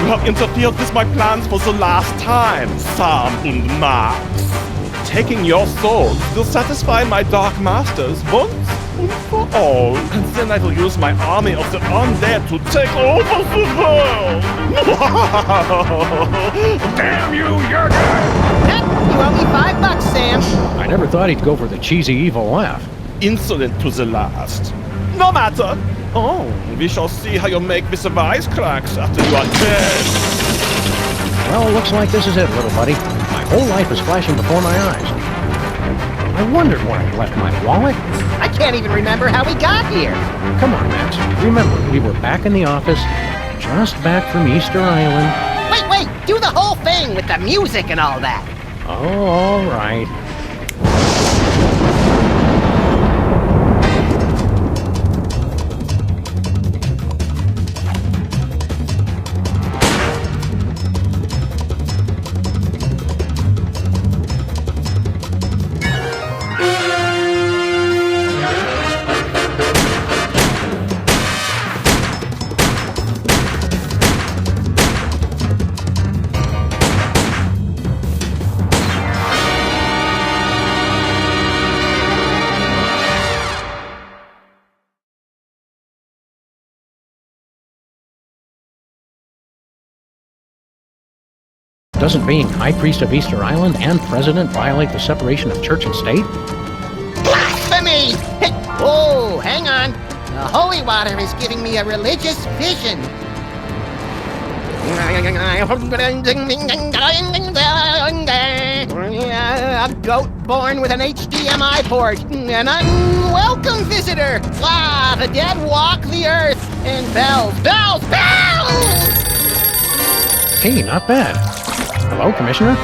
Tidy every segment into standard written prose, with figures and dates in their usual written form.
have interfered with my plans for the last time, Sam and Max. Taking your souls will satisfy my dark masters once and for all. And then I will use my army of the undead to take over the world. Damn you, Jurgen! You owe me $5, Sam. I never thought he'd go for the cheesy evil laugh. Insolent to the last. No matter. Oh, we shall see how you make with the wisecracks after you are dead. Well, looks like this is it, little buddy. My whole life is flashing before my eyes. I wondered where I left my wallet. I can't even remember how we got here. Come on, Max. Remember, we were back in the office, just back from Easter Island. Wait, do the whole thing with the music and all that. Oh, all right. Doesn't being High Priest of Easter Island and President violate the separation of church and state? Blasphemy! Hey, oh, hang on. The holy water is giving me a religious vision. A goat born with an HDMI port. An unwelcome visitor. Ah, the dead walk the earth. And bells. Hey, not bad. Hello, Commissioner?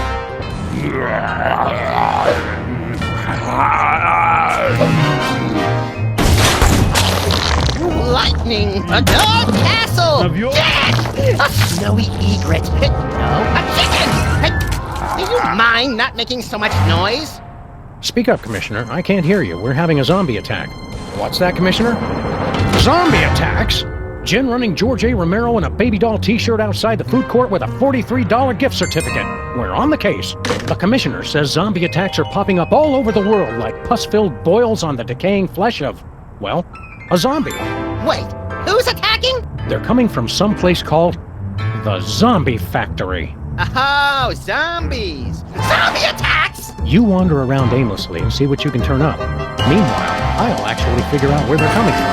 Lightning! A dog castle! Yes! A snowy egret! No, a chicken! Do you mind not making so much noise? Speak up, Commissioner. I can't hear you. We're having a zombie attack. What's that, Commissioner? Zombie attacks? Jen running George A. Romero in a baby doll t-shirt outside the food court with a $43 gift certificate. We're on the case. The Commissioner says zombie attacks are popping up all over the world like pus-filled boils on the decaying flesh of, well, a zombie. Wait, who's attacking? They're coming from some place called the Zombie Factory. Oh, zombies! Zombie attacks! You wander around aimlessly and see what you can turn up. Meanwhile, I'll actually figure out where they're coming from.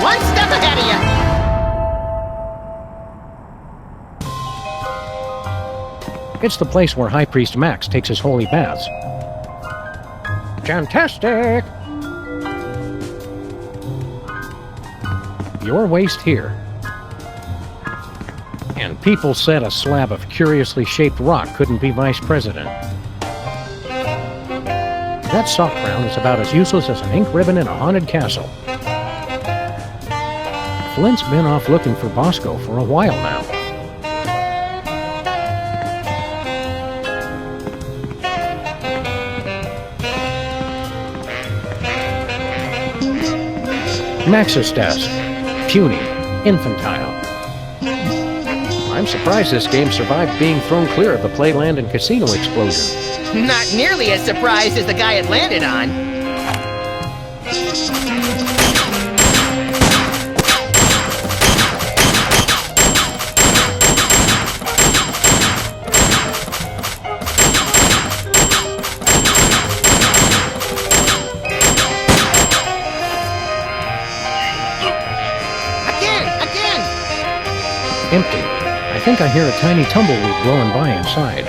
One step ahead of you! It's the place where High Priest Max takes his holy baths. Fantastic! Your waist here. And people said a slab of curiously shaped rock couldn't be vice president. That soft brown is about as useless as an ink ribbon in a haunted castle. Flint's been off looking for Bosco for a while now. Max's desk. Puny. Infantile. I'm surprised this game survived being thrown clear of the Playland and Casino explosion. Not nearly as surprised as the guy it landed on. Empty. I think I hear a tiny tumbleweed blowing by inside.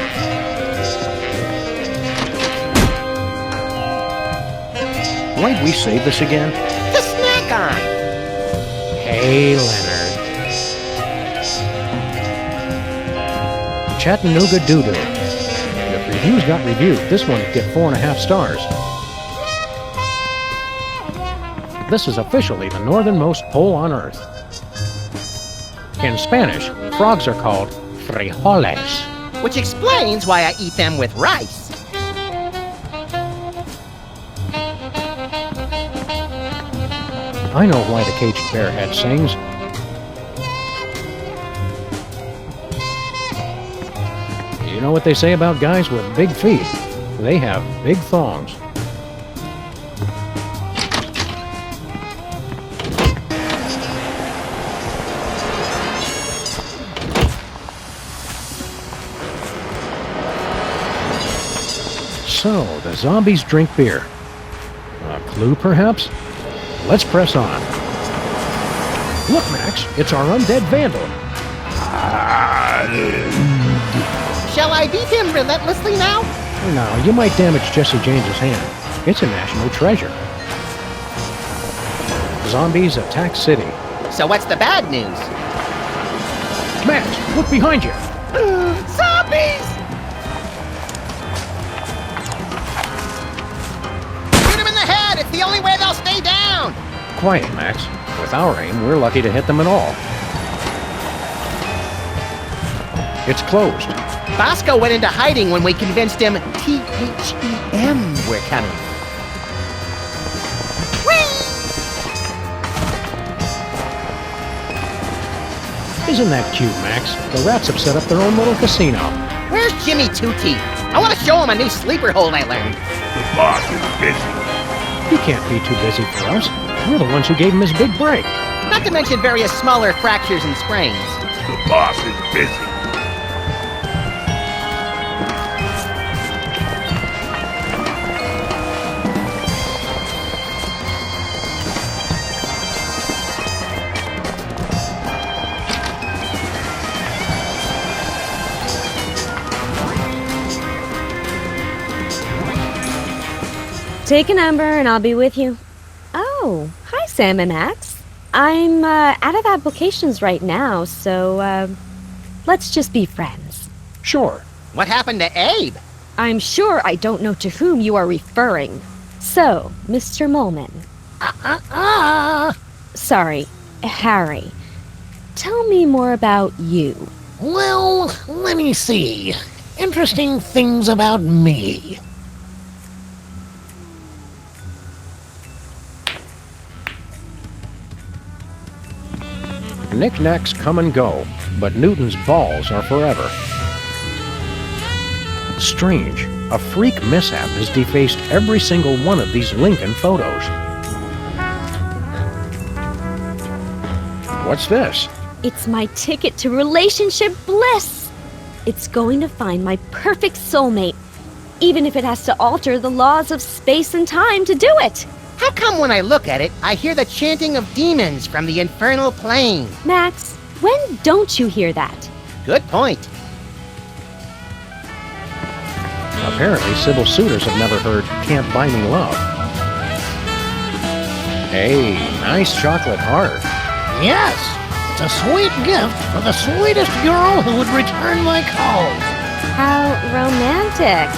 Why'd we save this again? To snack on. Hey, Leonard. Chattanooga Doo-Doo. If reviews got reviewed, this one would get 4.5 stars. This is officially the northernmost pole on Earth. In Spanish, frogs are called frijoles. Which explains why I eat them with rice. I know why the caged bearhead sings. know what they say about guys with big feet? They have big thongs. So, the zombies drink beer. A clue, perhaps? Let's press on. Look, Max, it's our undead vandal. Shall I beat him relentlessly now? No, you might damage Jesse James's hand. It's a national treasure. Zombies attack city. So what's the bad news? Max, look behind you. Zombies! Shoot him in the head! It's the only way they'll stay down! Quiet, Max. With our aim, we're lucky to hit them at all. It's closed. Bosco went into hiding when we convinced him T-H-E-M we're coming. Isn't that cute, Max? The rats have set up their own little casino. Where's Jimmy Two-Teeth? I want to show him a new sleeper hold I learned. The boss is busy. He can't be too busy for us. We're the ones who gave him his big break. Not to mention various smaller fractures and sprains. The boss is busy. Take a number and I'll be with you. Oh, hi Sam and Max. I'm out of applications right now, so let's just be friends. Sure. What happened to Abe? I'm sure I don't know to whom you are referring. So, Mr. Molman. Sorry, Harry. Tell me more about you. Well, let me see. Interesting things about me. Knickknacks come and go, but Newton's balls are forever. Strange. A freak mishap has defaced every single one of these Lincoln photos. What's this? It's my ticket to relationship bliss. It's going to find my perfect soulmate, even if it has to alter the laws of space and time to do it. How come when I look at it, I hear the chanting of demons from the infernal plane? Max, when don't you hear that? Good point. Apparently, civil suitors have never heard Can't Buy Me Love. Hey, nice chocolate heart. Yes, it's a sweet gift for the sweetest girl who would return my calls. How romantic.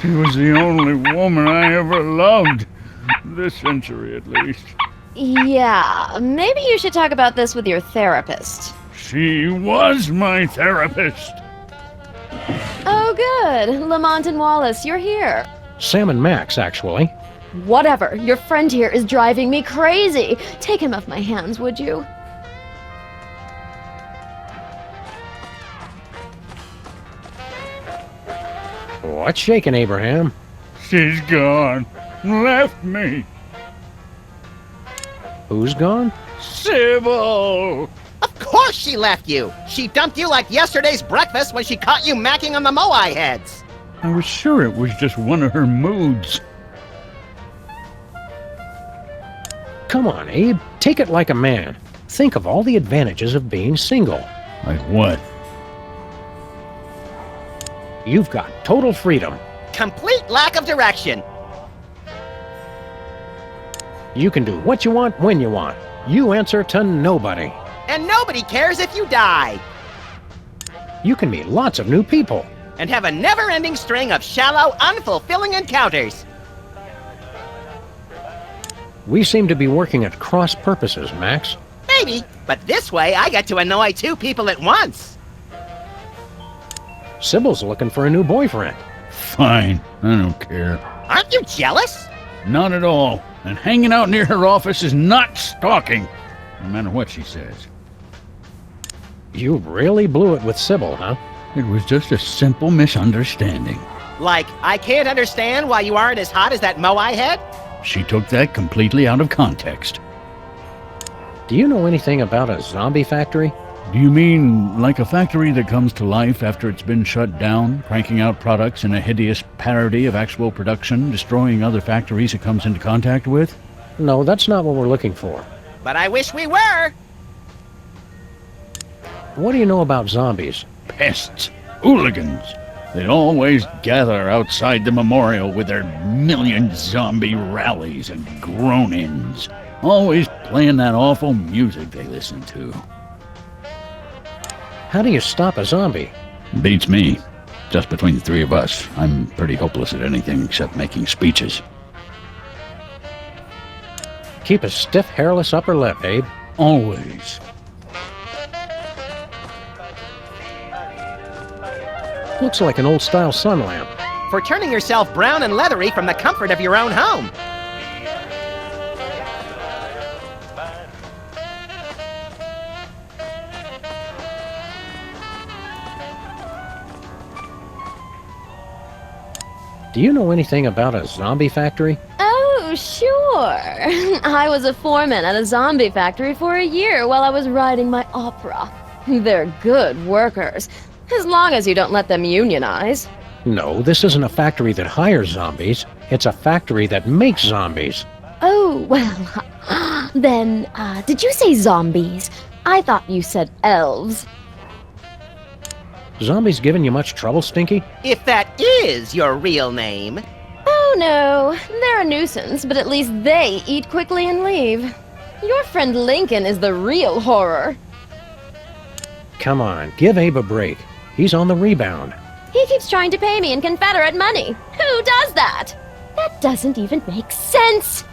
She was the only woman I ever loved. This century, at least. Yeah, maybe you should talk about this with your therapist. She was my therapist. Oh, good. Lamont and Wallace, you're here. Sam and Max, actually. Whatever. Your friend here is driving me crazy. Take him off my hands, would you? What's shaking, Abraham? She's gone. Left me. Who's gone? Sybil! Of course she left you! She dumped you like yesterday's breakfast when she caught you macking on the Moai heads! I was sure it was just one of her moods. Come on, Abe. Take it like a man. Think of all the advantages of being single. Like what? You've got total freedom. Complete lack of direction! You can do what you want when you want. You answer to nobody. And nobody cares if you die! You can meet lots of new people. And have a never-ending string of shallow, unfulfilling encounters! We seem to be working at cross purposes, Max. Maybe, but this way I get to annoy 2 people at once. Sybil's looking for a new boyfriend. Fine, I don't care. Aren't you jealous? Not at all. And hanging out near her office is not stalking, no matter what she says. You really blew it with Sybil, huh? It was just a simple misunderstanding. Like, I can't understand why you aren't as hot as that Moai head? She took that completely out of context. Do you know anything about a zombie factory? Do you mean like a factory that comes to life after it's been shut down, cranking out products in a hideous parody of actual production, destroying other factories it comes into contact with? No, that's not what we're looking for. But I wish we were. What do you know about zombies? Pests, hooligans. They always gather outside the memorial with their million zombie rallies and groan-ins. Always playing that awful music they listen to. How do you stop a zombie? Beats me. Just between the 3 of us, I'm pretty hopeless at anything except making speeches. Keep a stiff, hairless upper lip, Abe. Always. Looks like an old-style sun lamp. For turning yourself brown and leathery from the comfort of your own home. Do you know anything about a zombie factory? Oh, sure. I was a foreman at a zombie factory for a year while I was writing my opera. They're good workers, as long as you don't let them unionize. No, this isn't a factory that hires zombies. It's a factory that makes zombies. Oh, well, then, did you say zombies? I thought you said elves. Zombies giving you much trouble, Stinky? If that is your real name. Oh no, they're a nuisance, but at least they eat quickly and leave. Your friend Lincoln is the real horror. Come on, give Abe a break. He's on the rebound. He keeps trying to pay me in Confederate money. Who does that? That doesn't even make sense.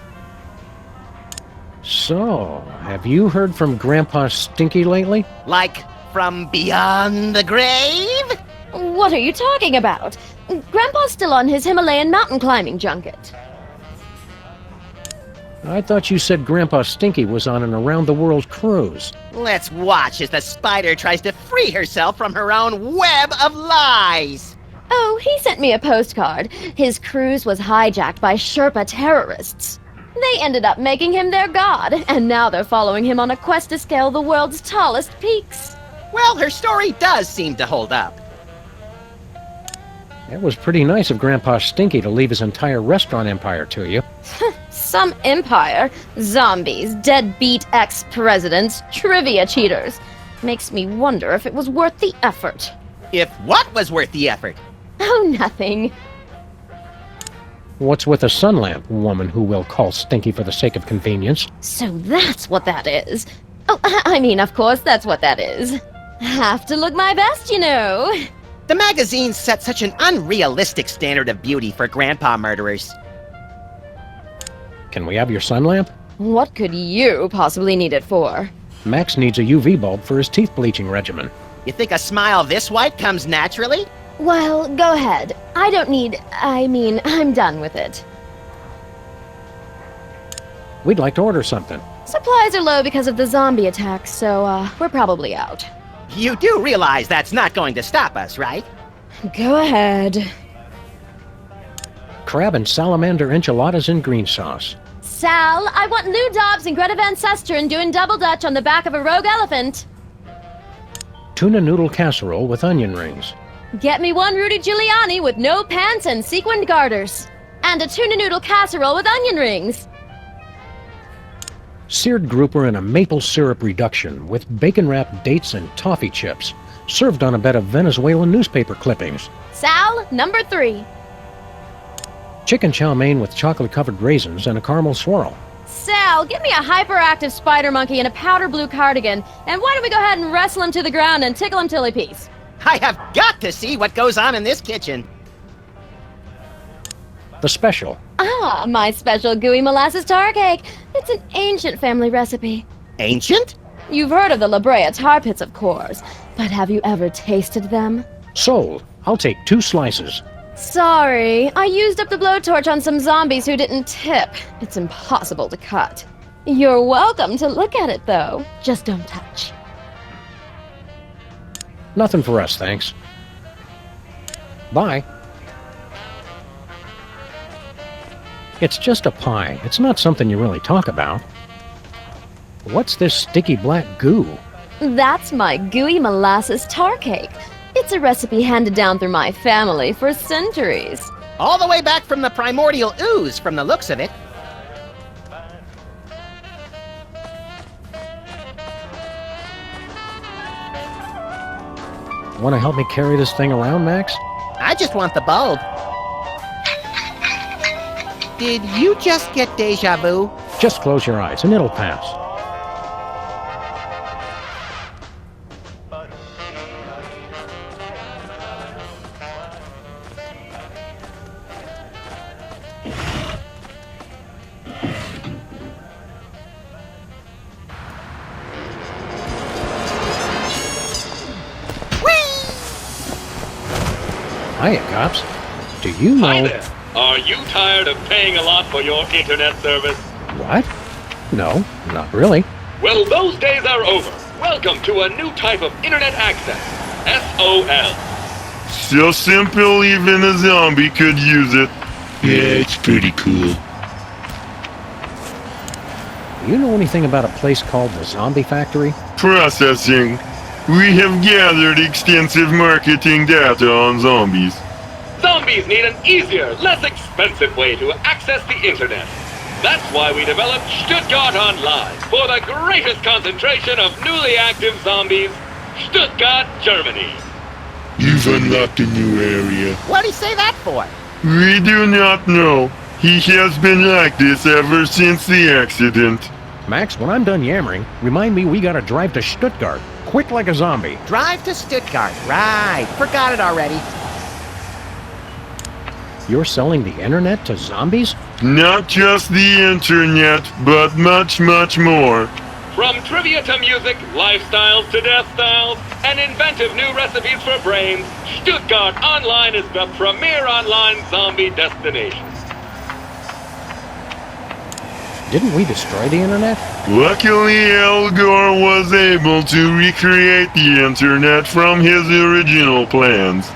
So, have you heard from Grandpa Stinky lately? Like, from beyond the grave? What are you talking about? Grandpa's still on his Himalayan mountain climbing junket. I thought you said Grandpa Stinky was on an around-the-world cruise. Let's watch as the spider tries to free herself from her own web of lies. Oh, he sent me a postcard. His cruise was hijacked by Sherpa terrorists. They ended up making him their god, and now they're following him on a quest to scale the world's tallest peaks. Well, her story does seem to hold up. It was pretty nice of Grandpa Stinky to leave his entire restaurant empire to you. Some empire. Zombies, deadbeat ex-presidents, trivia cheaters. Makes me wonder if it was worth the effort. If what was worth the effort? Oh, nothing. What's with a sun lamp, woman who will call Stinky for the sake of convenience? So that's what that is. Oh, I mean, of course that's what that is. Have to look my best, you know. The magazine set such an unrealistic standard of beauty for grandpa murderers. Can we have your sun lamp? What could you possibly need it for? Max needs a UV bulb for his teeth bleaching regimen. You think a smile this white comes naturally? Well, go ahead. I'm done with it. We'd like to order something. Supplies are low because of the zombie attack, so, we're probably out. You do realize that's not going to stop us, right? Go ahead. Crab and salamander enchiladas in green sauce. Sal, I want Lou Dobbs and Greta Van Susteren doing double dutch on the back of a rogue elephant. Tuna noodle casserole with onion rings. Get me one Rudy Giuliani with no pants and sequined garters. And a tuna noodle casserole with onion rings. Seared grouper in a maple syrup reduction with bacon-wrapped dates and toffee chips. Served on a bed of Venezuelan newspaper clippings. Sal, number 3. Chicken chow mein with chocolate-covered raisins and a caramel swirl. Sal, get me a hyperactive spider monkey in a powder blue cardigan, and why don't we go ahead and wrestle him to the ground and tickle him till he pees? I have got to see what goes on in this kitchen. The special. Ah, my special gooey molasses tar cake. It's an ancient family recipe. Ancient? You've heard of the La Brea tar pits, of course, but have you ever tasted them? Sold. I'll take 2 slices. Sorry, I used up the blowtorch on some zombies who didn't tip. It's impossible to cut. You're welcome to look at it, though. Just don't touch. Nothing for us, thanks. Bye. It's just a pie. It's not something you really talk about. What's this sticky black goo? That's my gooey molasses tar cake. It's a recipe handed down through my family for centuries. All the way back from the primordial ooze, from the looks of it. Want to help me carry this thing around, Max? I just want the bulb. Did you just get deja vu? Just close your eyes and it'll pass. Hiya, cops. Do you know... Hi there. Are you tired of paying a lot for your internet service? What? No, not really. Well, those days are over. Welcome to a new type of internet access. SOL. So simple even a zombie could use it. Yeah, it's pretty cool. Do you know anything about a place called the Zombie Factory? Processing. We have gathered extensive marketing data on zombies. Zombies need an easier, less expensive way to access the internet. That's why we developed Stuttgart Online for the greatest concentration of newly active zombies, Stuttgart, Germany. You've unlocked a new area. What'd he say that for? We do not know. He has been like this ever since the accident. Max, when I'm done yammering, remind me we gotta drive to Stuttgart. Quick like a zombie. Drive to Stuttgart. Right. Forgot it already. You're selling the internet to zombies? Not just the internet, but much, much more. From trivia to music, lifestyles to death styles, and inventive new recipes for brains, Stuttgart Online is the premier online zombie destination. Didn't we destroy the internet? Luckily, Al Gore was able to recreate the internet from his original plans.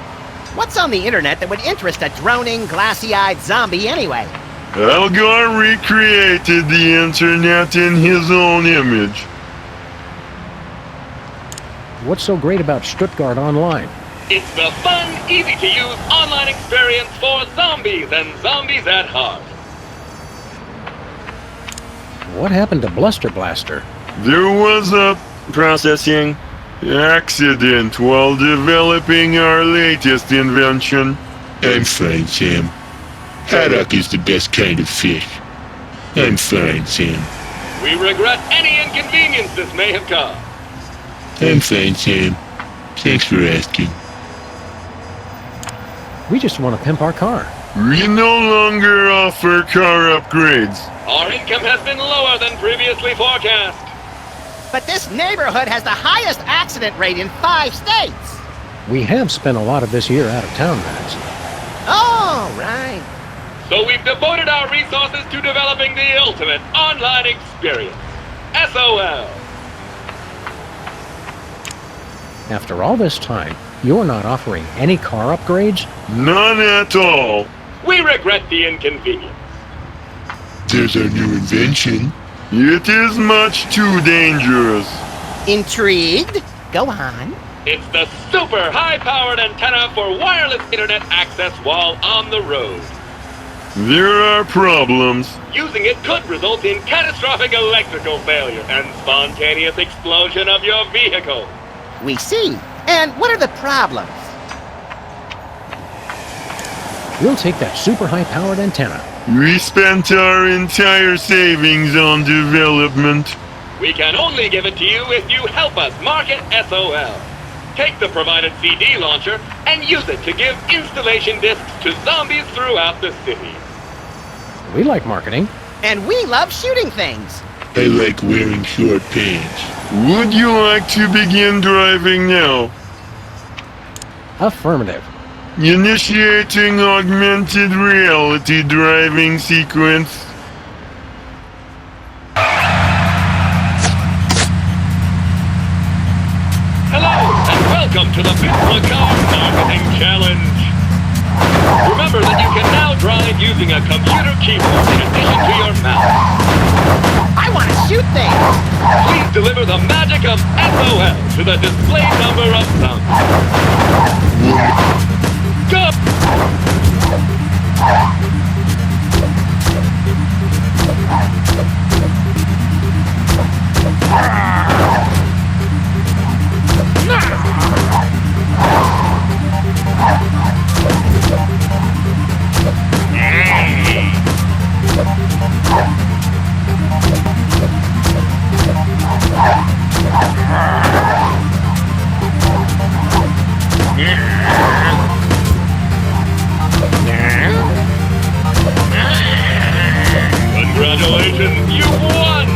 What's on the internet that would interest a droning, glassy-eyed zombie anyway? Al Gore recreated the internet in his own image. What's so great about Stuttgart Online? It's the fun, easy-to-use online experience for zombies and zombies at heart. What happened to Bluster Blaster? There was a processing accident while developing our latest invention. I'm fine, Sam. Haddock is the best kind of fish. I'm fine, Sam. We regret any inconvenience this may have caused. I'm fine, Sam. Thanks for asking. We just want to pimp our car. We no longer offer car upgrades. Our income has been lower than previously forecast. But this neighborhood has the highest accident rate in 5 states. We have spent a lot of this year out of town, Max. Oh, right. So we've devoted our resources to developing the ultimate online experience. SOL. After all this time, you're not offering any car upgrades? None at all. We regret the inconvenience. There's our new invention. It is much too dangerous. Intrigued? Go on. It's the super high-powered antenna for wireless internet access while on the road. There are problems. Using it could result in catastrophic electrical failure and spontaneous explosion of your vehicle. We see. And what are the problems? We'll take that super high-powered antenna. We spent our entire savings on development. We can only give it to you if you help us market SOL. Take the provided CD launcher and use it to give installation discs to zombies throughout the city. We like marketing. And we love shooting things. I like wearing short pants. Would you like to begin driving now? Affirmative. Initiating augmented reality driving sequence. Hello, and welcome to the Midtown Cowboys Marketing Challenge. Remember that you can now drive using a computer keyboard in addition to your mouse. I want to shoot things. Please deliver the magic of SOL to the display number of sound. Go! Congratulations, you won!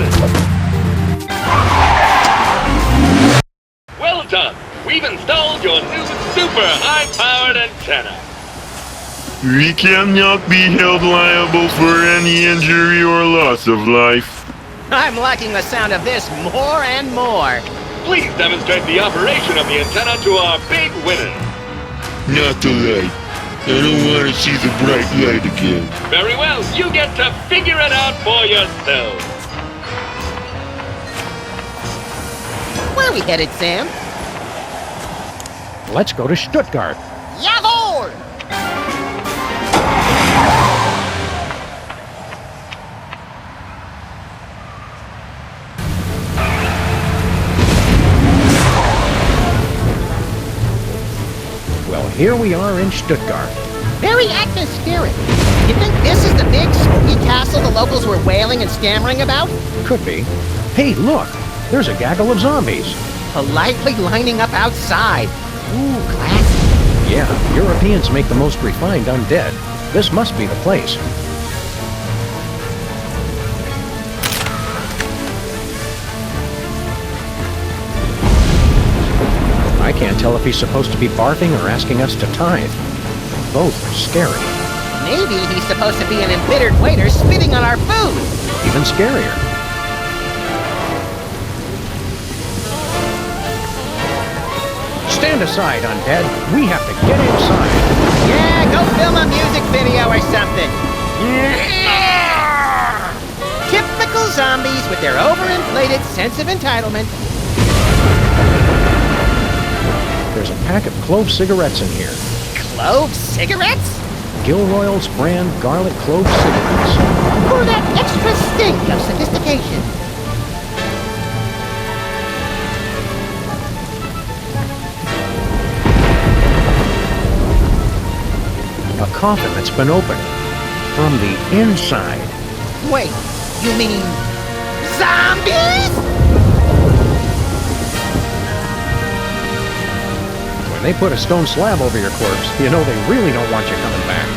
Well done! We've installed your new super high-powered antenna. We cannot be held liable for any injury or loss of life. I'm liking the sound of this more and more. Please demonstrate the operation of the antenna to our big winner. Not the light. I don't want to see the bright light again. Very well, you get to figure it out for yourself. Where are we headed, Sam? Let's go to Stuttgart. Jawohl! Well, here we are in Stuttgart. Very atmospheric. You think this is the big spooky castle the locals were wailing and stammering about? Could be. Hey, look! There's a gaggle of zombies. Politely lining up outside. Ooh, classy. Yeah, Europeans make the most refined undead. This must be the place. I can't tell if he's supposed to be barfing or asking us to tithe. Both are scary. Maybe he's supposed to be an embittered waiter spitting on our food. Even scarier. Stand aside, undead. We have to get inside. Yeah, go film a music video or something. Typical zombies with their overinflated sense of entitlement. There's a pack of clove cigarettes in here. Clove cigarettes? Gilroy's brand garlic clove cigarettes. For that extra stink of sophistication. A coffin that's been opened from the inside. Wait, you mean zombies? When they put a stone slab over your corpse, you know they really don't want you coming back.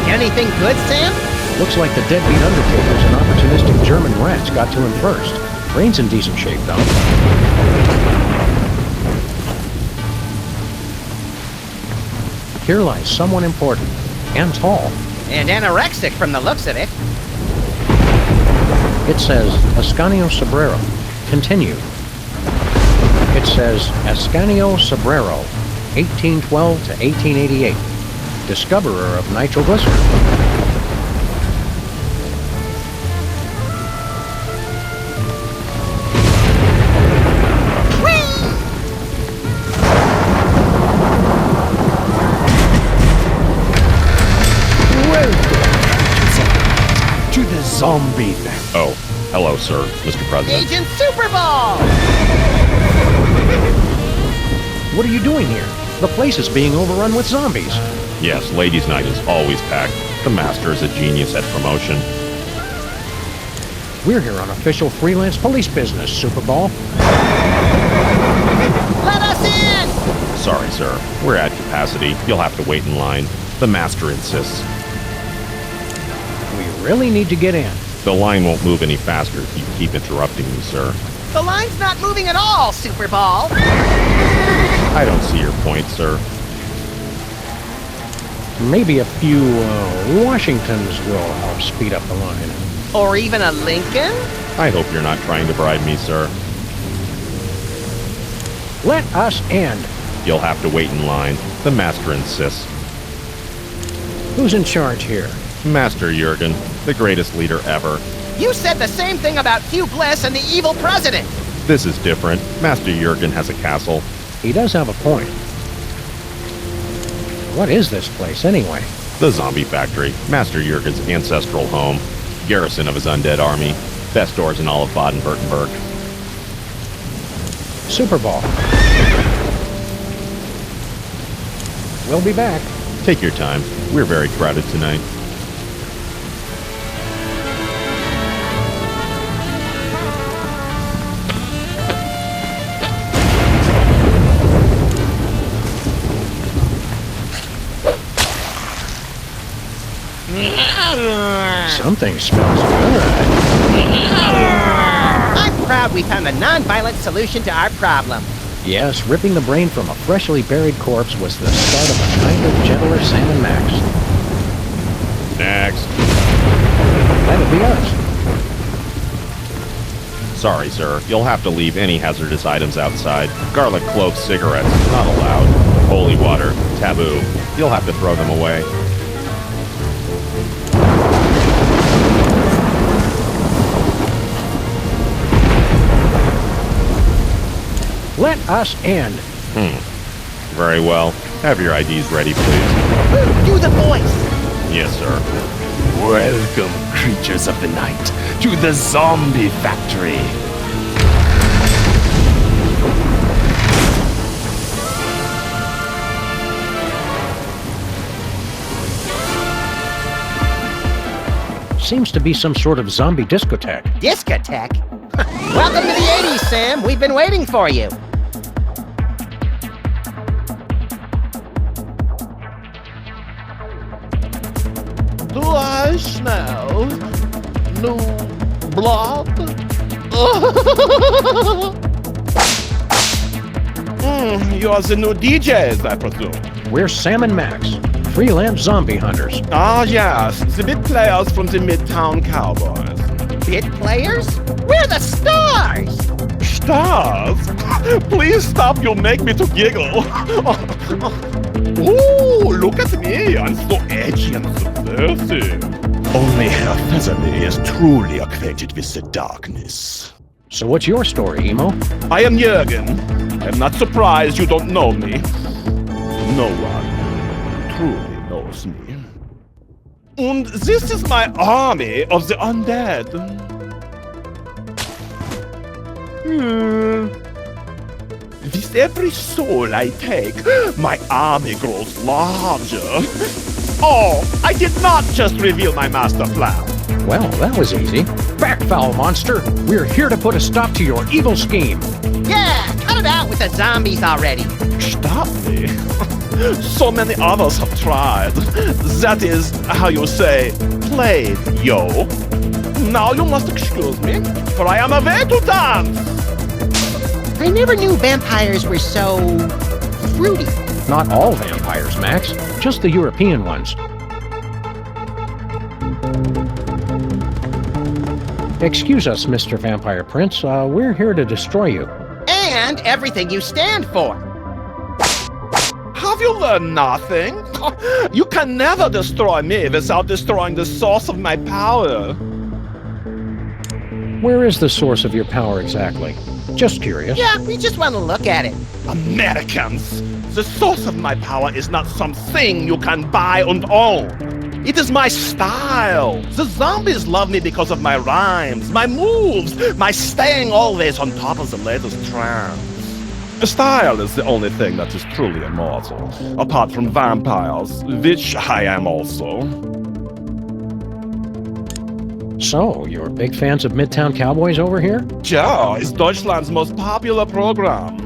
Anything good, Sam? Looks like the deadbeat undertakers and opportunistic German rats got to him first. Brain's in decent shape, though. Here lies someone important and tall. And anorexic from the looks of it. It says Ascanio Sobrero. Continue. It says Ascanio Sobrero, 1812 to 1888. Discoverer of nitroglycerin. To the zombie thing. Oh, hello, sir, Mr. President. Agent Super Ball! What are you doing here? The place is being overrun with zombies. Yes, ladies' night is always packed. The master is a genius at promotion. We're here on official freelance police business, Super Ball. Let us in! Sorry, sir. We're at capacity. You'll have to wait in line. The master insists. We really need to get in. The line won't move any faster if you keep interrupting me, sir. The line's not moving at all, Super Ball. I don't see your point, sir. Maybe a few Washingtons will help speed up the line. Or even a Lincoln? I hope you're not trying to bribe me, sir. Let us in. You'll have to wait in line. The master insists. Who's in charge here? Master Jurgen, the greatest leader ever. You said the same thing about Hugh Bliss and the evil president. This is different. Master Jurgen has a castle. He does have a point. What is this place, anyway? The zombie factory. Master Jurgen's ancestral home. Garrison of his undead army. Best doors in all of Baden-Württemberg. Super Ball. We'll be back. Take your time. We're very crowded tonight. Something smells good. I'm proud we found a non-violent solution to our problem. Yes, ripping the brain from a freshly buried corpse was the start of a kinder, gentler Sam and Max. Next. That'd be us. Sorry, sir. You'll have to leave any hazardous items outside. Garlic clove cigarettes, not allowed. Holy water, taboo. You'll have to throw them away. Let us in. Very well. Have your IDs ready, please. Do the voice. Yes, sir. Welcome, creatures of the night, to the zombie factory. Seems to be some sort of zombie discotheque. Discotheque? Welcome to the 80s, Sam. We've been waiting for you. Do I smell new blood? You're the new DJs, I presume. We're Sam and Max, freelance zombie hunters. Ah, yes, the big players from the Midtown Cowboys. Bit players? We're the stars! Stars? Please stop, you'll make me to giggle. Ooh, look at me, I'm so edgy and subversive. Only Herr Featherly is truly acquainted with the darkness. So what's your story, Emo? I am Jurgen. I'm not surprised you don't know me. No one truly knows me. And this is my army of the undead. With every soul I take, my army grows larger. Oh, I did not just reveal my master plan. Well, that was easy. Back, foul monster! We're here to put a stop to your evil scheme. Yeah, cut it out with the zombies already. Stop me. So many others have tried. That is how you say, played, yo. Now you must excuse me, for I am away to dance. I never knew vampires were so fruity. Not all vampires, Max. Just the European ones. Excuse us, Mr. Vampire Prince. We're here to destroy you. And everything you stand for. Have you learned nothing? You can never destroy me without destroying the source of my power. Where is the source of your power exactly? Just curious. Yeah, we just want to look at it. Americans! The source of my power is not something you can buy and own. It is my style. The zombies love me because of my rhymes, my moves, my staying always on top of the latest trends. Style is the only thing that is truly immortal, apart from vampires, which I am also. So, you're big fans of Midtown Cowboys over here? Ja, it's Deutschland's most popular program.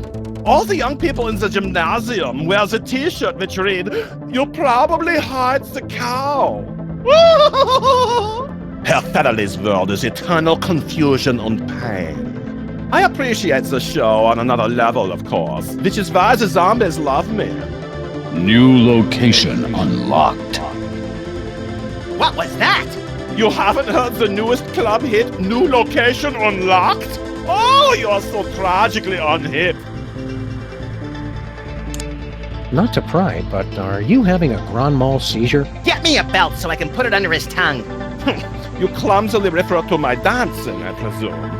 All the young people in the gymnasium wear the t-shirt which read, "You probably hide the cow." Her family's world is eternal confusion and pain. I appreciate the show on another level, of course, which is why the zombies love me. New location unlocked. What was that? You haven't heard the newest club hit, New Location Unlocked? Oh, you're so tragically unhip. Not to pry, but are you having a grand mal seizure? Get me a belt so I can put it under his tongue. You clumsily refer to my dancing, I presume.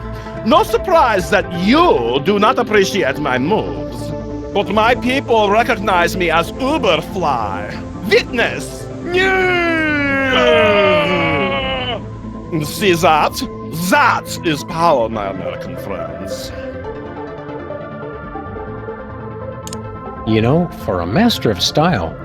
No surprise that you do not appreciate my moves. But my people recognize me as Uberfly. Witness! See that? That is power, my American friends. You know, for a master of style,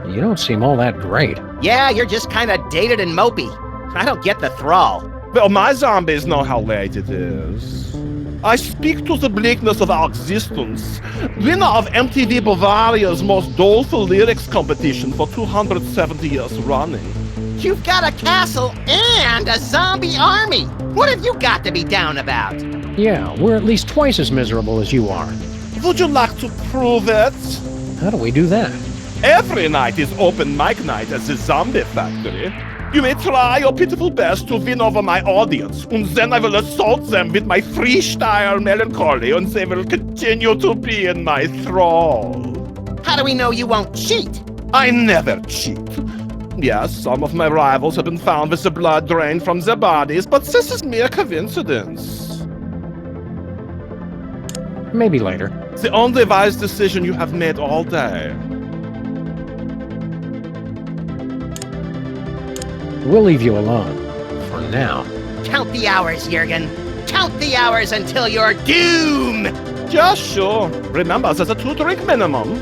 you don't seem all that great. Yeah, you're just kind of dated and mopey. I don't get the thrall. Well, my zombies know how late it is. I speak to the bleakness of our existence. Winner of MTV Bavaria's most doleful lyrics competition for 270 years running. You've got a castle and a zombie army. What have you got to be down about? Yeah, we're at least twice as miserable as you are. Would you like to prove it? How do we do that? Every night is open mic night at the Zombie Factory. You may try your pitiful best to win over my audience, and then I will assault them with my freestyle melancholy, and they will continue to be in my thrall. How do we know you won't cheat? I never cheat. Yes, some of my rivals have been found with the blood drained from their bodies, but this is mere coincidence. Maybe later. The only wise decision you have made all day. We'll leave you alone. For now. Count the hours, Jurgen. Count the hours until you're doomed! Yeah, sure. Remember, there's a 2-drink minimum.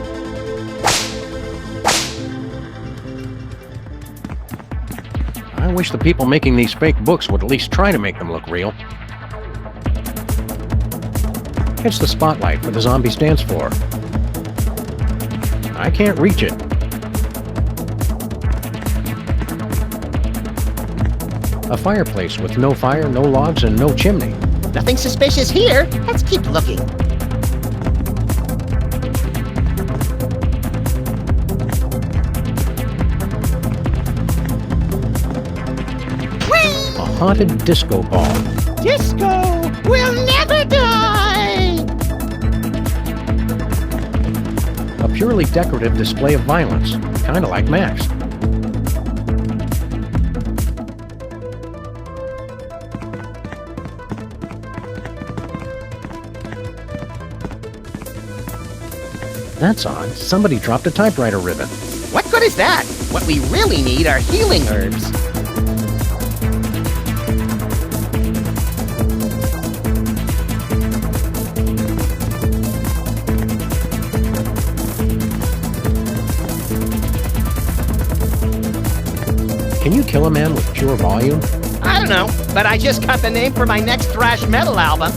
I wish the people making these fake books would at least try to make them look real. It's the spotlight where the zombie stands for. I can't reach it. A fireplace with no fire, no logs, and no chimney. Nothing suspicious here. Let's keep looking. A haunted disco ball. Disco will never die! A purely decorative display of violence, kind of like Max. That's odd. Somebody dropped a typewriter ribbon. What good is that? What we really need are healing herbs. Can you kill a man with pure volume? I don't know, but I just got the name for my next thrash metal album.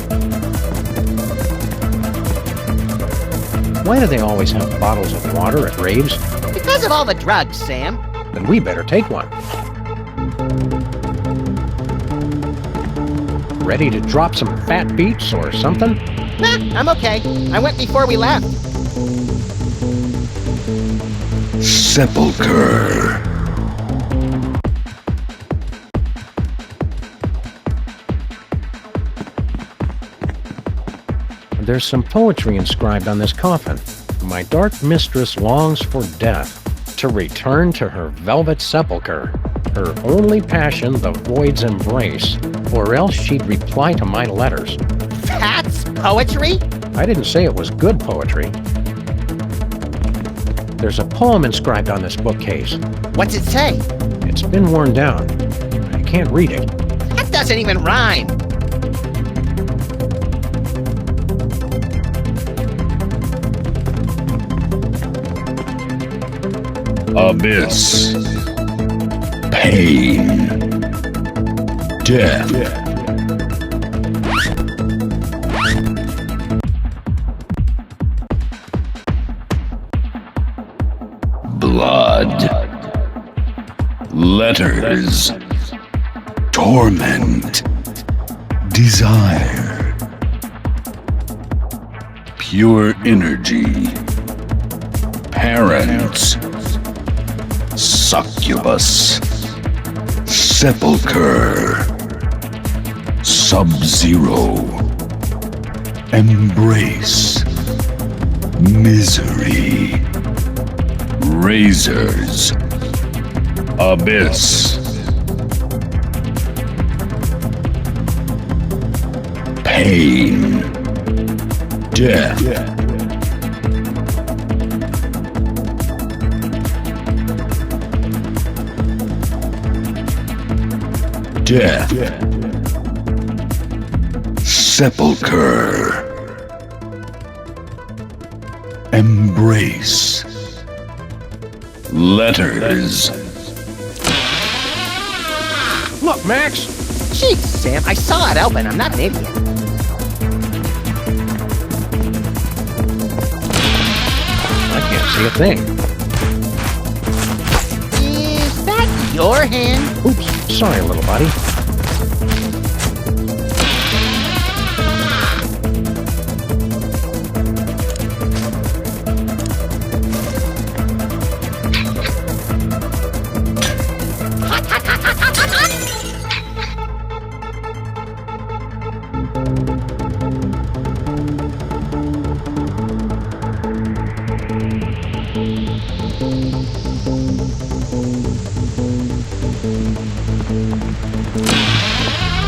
Why do they always have bottles of water at raves? Because of all the drugs, Sam. Then we better take one. Ready to drop some fat beats or something? Nah, I'm okay. I went before we left. Sepulcher. There's some poetry inscribed on this coffin. My dark mistress longs for death, to return to her velvet sepulcher, her only passion the void's embrace, or else she'd reply to my letters. That's poetry? I didn't say it was good poetry. There's a poem inscribed on this bookcase. What's it say? It's been worn down. I can't read it. That doesn't even rhyme. Abyss. Pain. Death. Letters. Torment. Desire. Pure energy. Parents. Succubus. Sepulcher. Sub-Zero. Embrace. Misery. Razors. Abyss. Pain. Death. Death. Sepulcher. Embrace. Letters. Look, Max! Jeez, Sam, I saw it open. I'm not an idiot. I can't see a thing. Is that your hand? Oops, sorry, little buddy.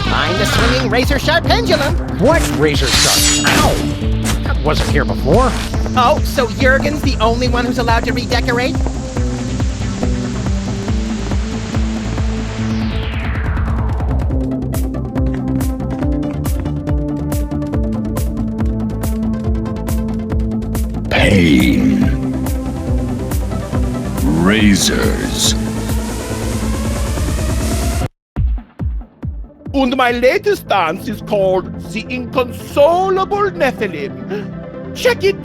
Mind the swinging razor-sharp pendulum. What razor sharp? Ow! That wasn't here before. Oh, so Jurgen's the only one who's allowed to redecorate? Pain. Razors. And my latest dance is called The Inconsolable Nephilim. Check it!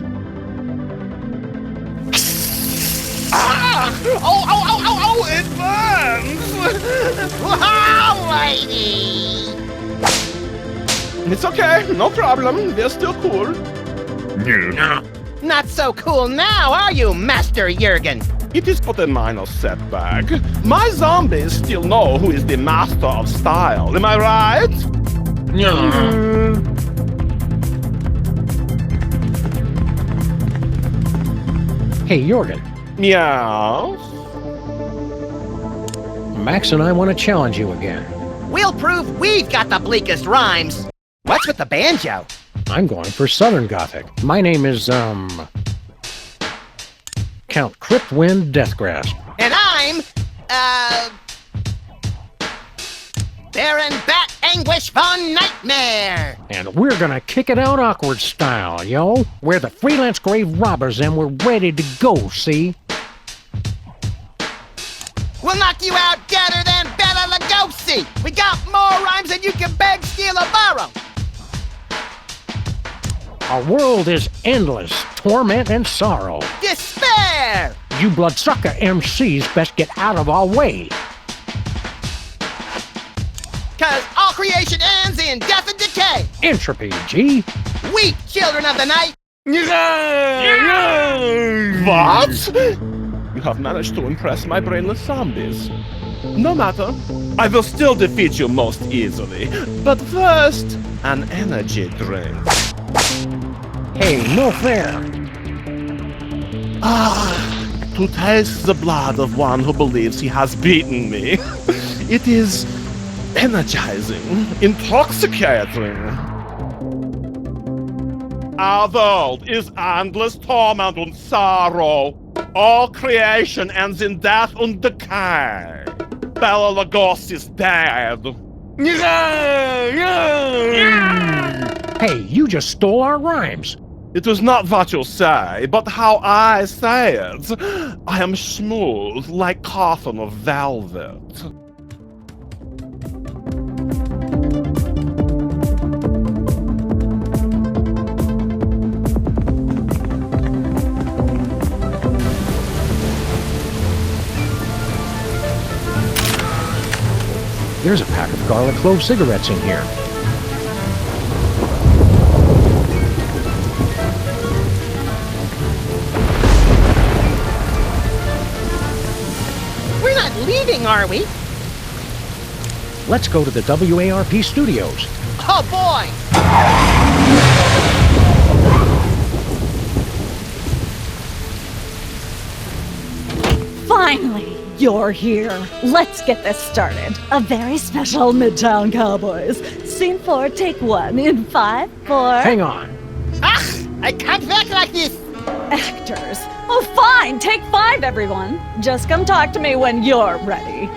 Ah! Oh, it burns! Wow, lady! It's okay, no problem, they're still cool. Not so cool now, are you, Master Jurgen? It is but a minor setback. My zombies still know who is the master of style, am I right? Hey, Jurgen. Meow. Max and I want to challenge you again. We'll prove we've got the bleakest rhymes. What's with the banjo? I'm going for Southern Gothic. My name is, Count Cryptwind Deathgrasp. And I'm, Baron Bat Anguish Von Nightmare. And we're gonna kick it out awkward style, yo. We're the freelance grave robbers and we're ready to go, see? We'll knock you out deader than Bela Lugosi. We got more rhymes than you can beg, steal, or borrow. Our world is endless, torment and sorrow. Despair! You bloodsucker MCs best get out of our way. 'Cause all creation ends in death and decay. Entropy, G. Weak children of the night. What? You have managed to impress my brainless zombies. No matter, I will still defeat you most easily. But first, an energy drink. Hey, no fair. To taste the blood of one who believes he has beaten me. It is energizing, intoxicating. Our world is endless torment and sorrow. All creation ends in death and decay. Bela Lugosi is dead. Hey, you just stole our rhymes. It was not what you say, but how I say it. I am smooth like cotton of velvet. There's a pack of garlic clove cigarettes in here. We're not leaving, are we? Let's go to the WARP studios. Oh, boy! Finally, you're here. Let's get this started. A very special Midtown Cowboys. Scene 4, take 1 in 5, 4... Hang on. Ah! I can't act like this! Actors. Oh, fine. Take 5, everyone. Just come talk to me when you're ready.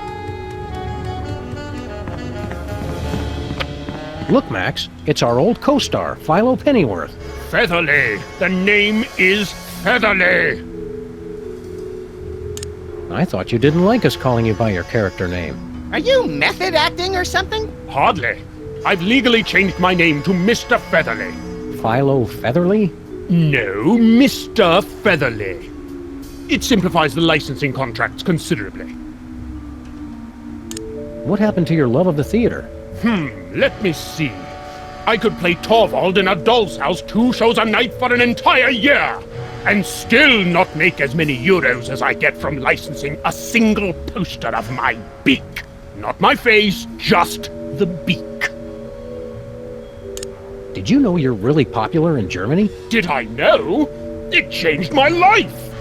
Look, Max, it's our old co-star, Philo Pennyworth. Featherly! The name is Featherly! I thought you didn't like us calling you by your character name. Are you method acting or something? Hardly. I've legally changed my name to Mr. Featherly. Philo Featherly? No, Mr. Featherly. It simplifies the licensing contracts considerably. What happened to your love of the theater? Let me see. I could play Torvald in a doll's house 2 shows a night for an entire year, and still not make as many euros as I get from licensing a single poster of my beak. Not my face, just the beak. Did you know you're really popular in Germany? Did I know? It changed my life.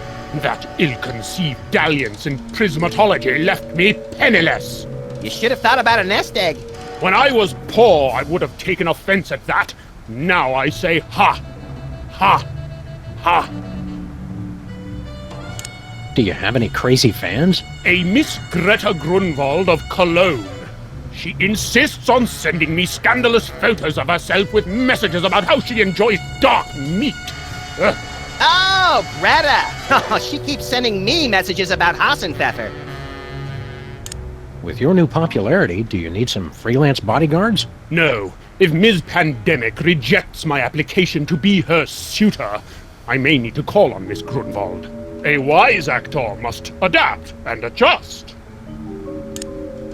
That ill-conceived dalliance in prismatology left me penniless. You should have thought about a nest egg. When I was poor, I would have taken offense at that. Now I say ha, ha, ha. Do you have any crazy fans? A Miss Greta Grunwald of Cologne. She insists on sending me scandalous photos of herself with messages about how she enjoys dark meat. Oh, Greta! Oh, she keeps sending me messages about Hassenpfeffer. With your new popularity, do you need some freelance bodyguards? No. If Ms. Pandemic rejects my application to be her suitor, I may need to call on Miss Grunwald. A wise actor must adapt and adjust.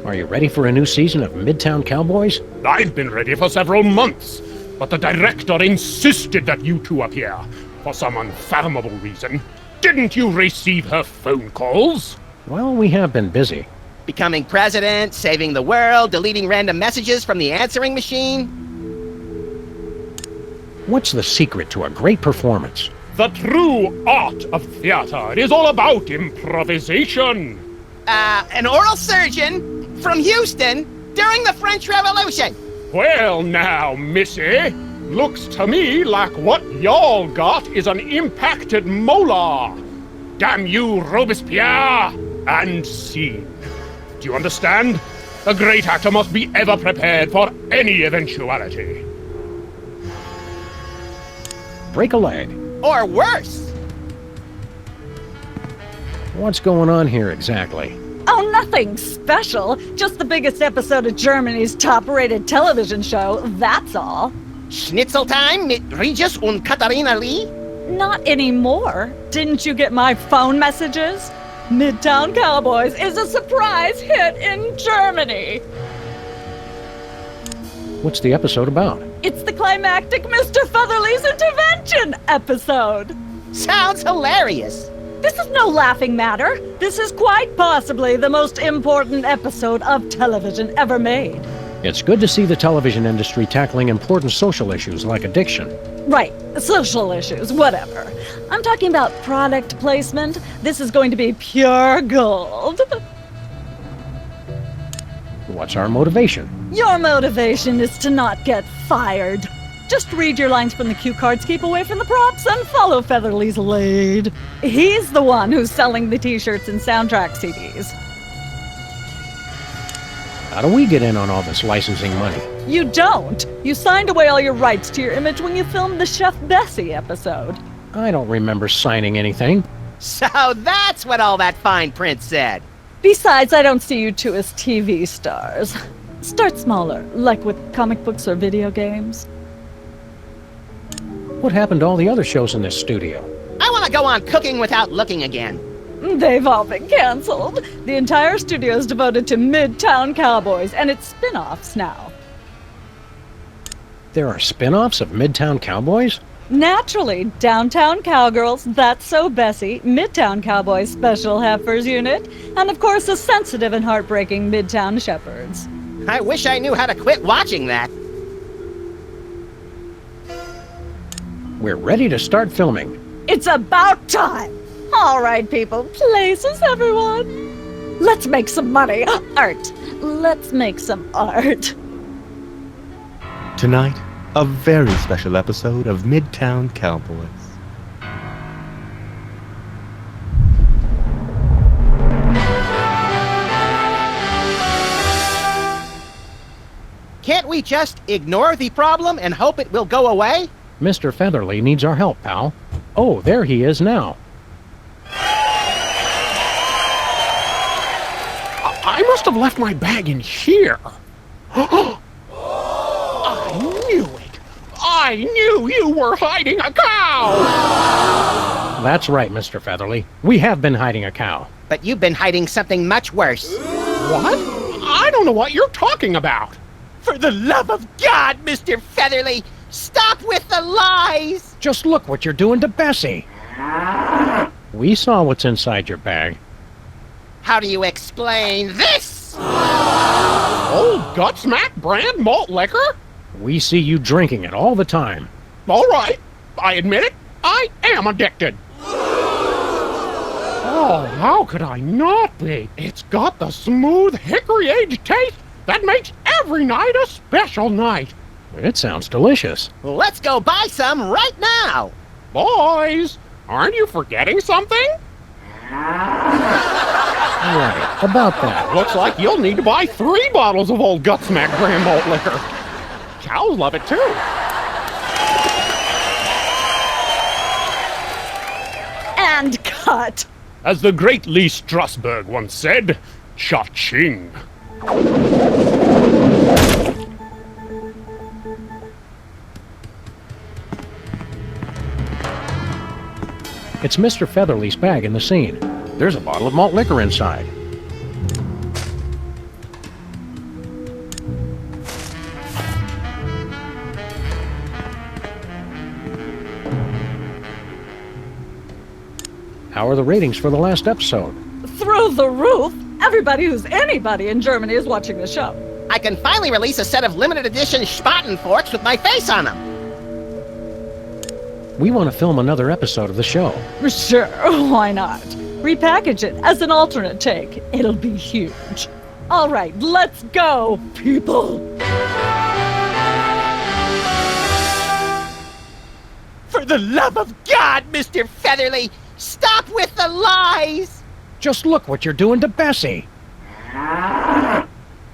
Are you ready for a new season of Midtown Cowboys? I've been ready for several months, but the director insisted that you two appear, for some unfathomable reason. Didn't you receive her phone calls? Well, we have been busy. Becoming president, saving the world, deleting random messages from the answering machine. What's the secret to a great performance? The true art of theater is all about improvisation. An oral surgeon from Houston during the French Revolution. Well now, missy, looks to me like what y'all got is an impacted molar. Damn you, Robespierre, and scene. Do you understand? A great actor must be ever prepared for any eventuality. Break a leg. Or worse. What's going on here exactly? Oh, nothing special. Just the biggest episode of Germany's top-rated television show, that's all. Schnitzel time mit Regis und Katharina Lee? Not anymore. Didn't you get my phone messages? Midtown Cowboys is a surprise hit in Germany. What's the episode about? It's the climactic Mr. Featherly's intervention episode. Sounds hilarious. This is no laughing matter. This is quite possibly the most important episode of television ever made. It's good to see the television industry tackling important social issues like addiction. Right, social issues, whatever. I'm talking about product placement. This is going to be pure gold. What's our motivation? Your motivation is to not get fired. Just read your lines from the cue cards, keep away from the props, and follow Featherly's lead. He's the one who's selling the t-shirts and soundtrack CDs. How do we get in on all this licensing money? You don't. You signed away all your rights to your image when you filmed the Chef Bessie episode. I don't remember signing anything. So that's what all that fine print said. Besides, I don't see you two as TV stars. Start smaller, like with comic books or video games. What happened to all the other shows in this studio? I want to go on Cooking Without Looking again. They've all been canceled. The entire studio is devoted to Midtown Cowboys and its spin-offs now. There are spin-offs of Midtown Cowboys? Naturally, Downtown Cowgirls, That's So Bessie, Midtown Cowboys Special Heifers Unit, and of course the sensitive and heartbreaking Midtown Shepherds. I wish I knew how to quit watching that. We're ready to start filming. It's about time! All right, people, places, everyone. Let's make some money. Art. Let's make some art. Tonight, a very special episode of Midtown Cowboys. Can't we just ignore the problem and hope it will go away? Mr. Featherly needs our help, pal. Oh, there he is now. I must have left my bag in here. I knew it. I knew you were hiding a cow! That's right, Mr. Featherly. We have been hiding a cow. But you've been hiding something much worse. What? I don't know what you're talking about. For the love of God, Mr. Featherly, stop with the lies! Just look what you're doing to Bessie. We saw what's inside your bag. How do you explain this? Old Gutsmack brand malt liquor? We see you drinking it all the time. All right, I admit it. I am addicted. Oh, how could I not be? It's got the smooth hickory-aged taste that makes every night a special night. It sounds delicious. Let's go buy some right now! Boys, aren't you forgetting something? Right, about that. Looks like you'll need to buy 3 bottles of Old Gutsmack brand malt liquor. Cows love it too. And cut. As the great Lee Strasberg once said, cha-ching. It's Mr. Featherly's bag in the scene. There's a bottle of malt liquor inside. How are the ratings for the last episode? Through the roof. Everybody who's anybody in Germany is watching the show. I can finally release a set of limited edition Spaten forks with my face on them. We want to film another episode of the show. Sure, why not? Repackage it as an alternate take. It'll be huge. All right, let's go, people. For the love of God, Mr. Featherly, stop with the lies! Just look what you're doing to Bessie.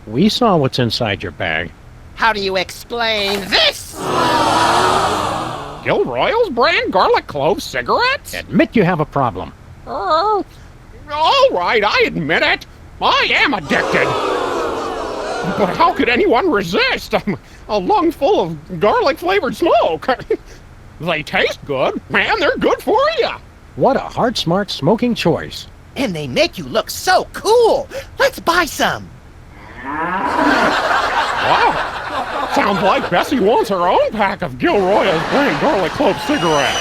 We saw what's inside your bag. How do you explain this? Gilroy's brand garlic clove cigarettes? Admit you have a problem. All right, I admit it. I am addicted. But how could anyone resist a lung full of garlic-flavored smoke? They taste good, and they're good for you. What a heart-smart smoking choice. And they make you look so cool. Let's buy some. Wow. Sounds like Bessie wants her own pack of Gilroy's brand garlic clove cigarettes.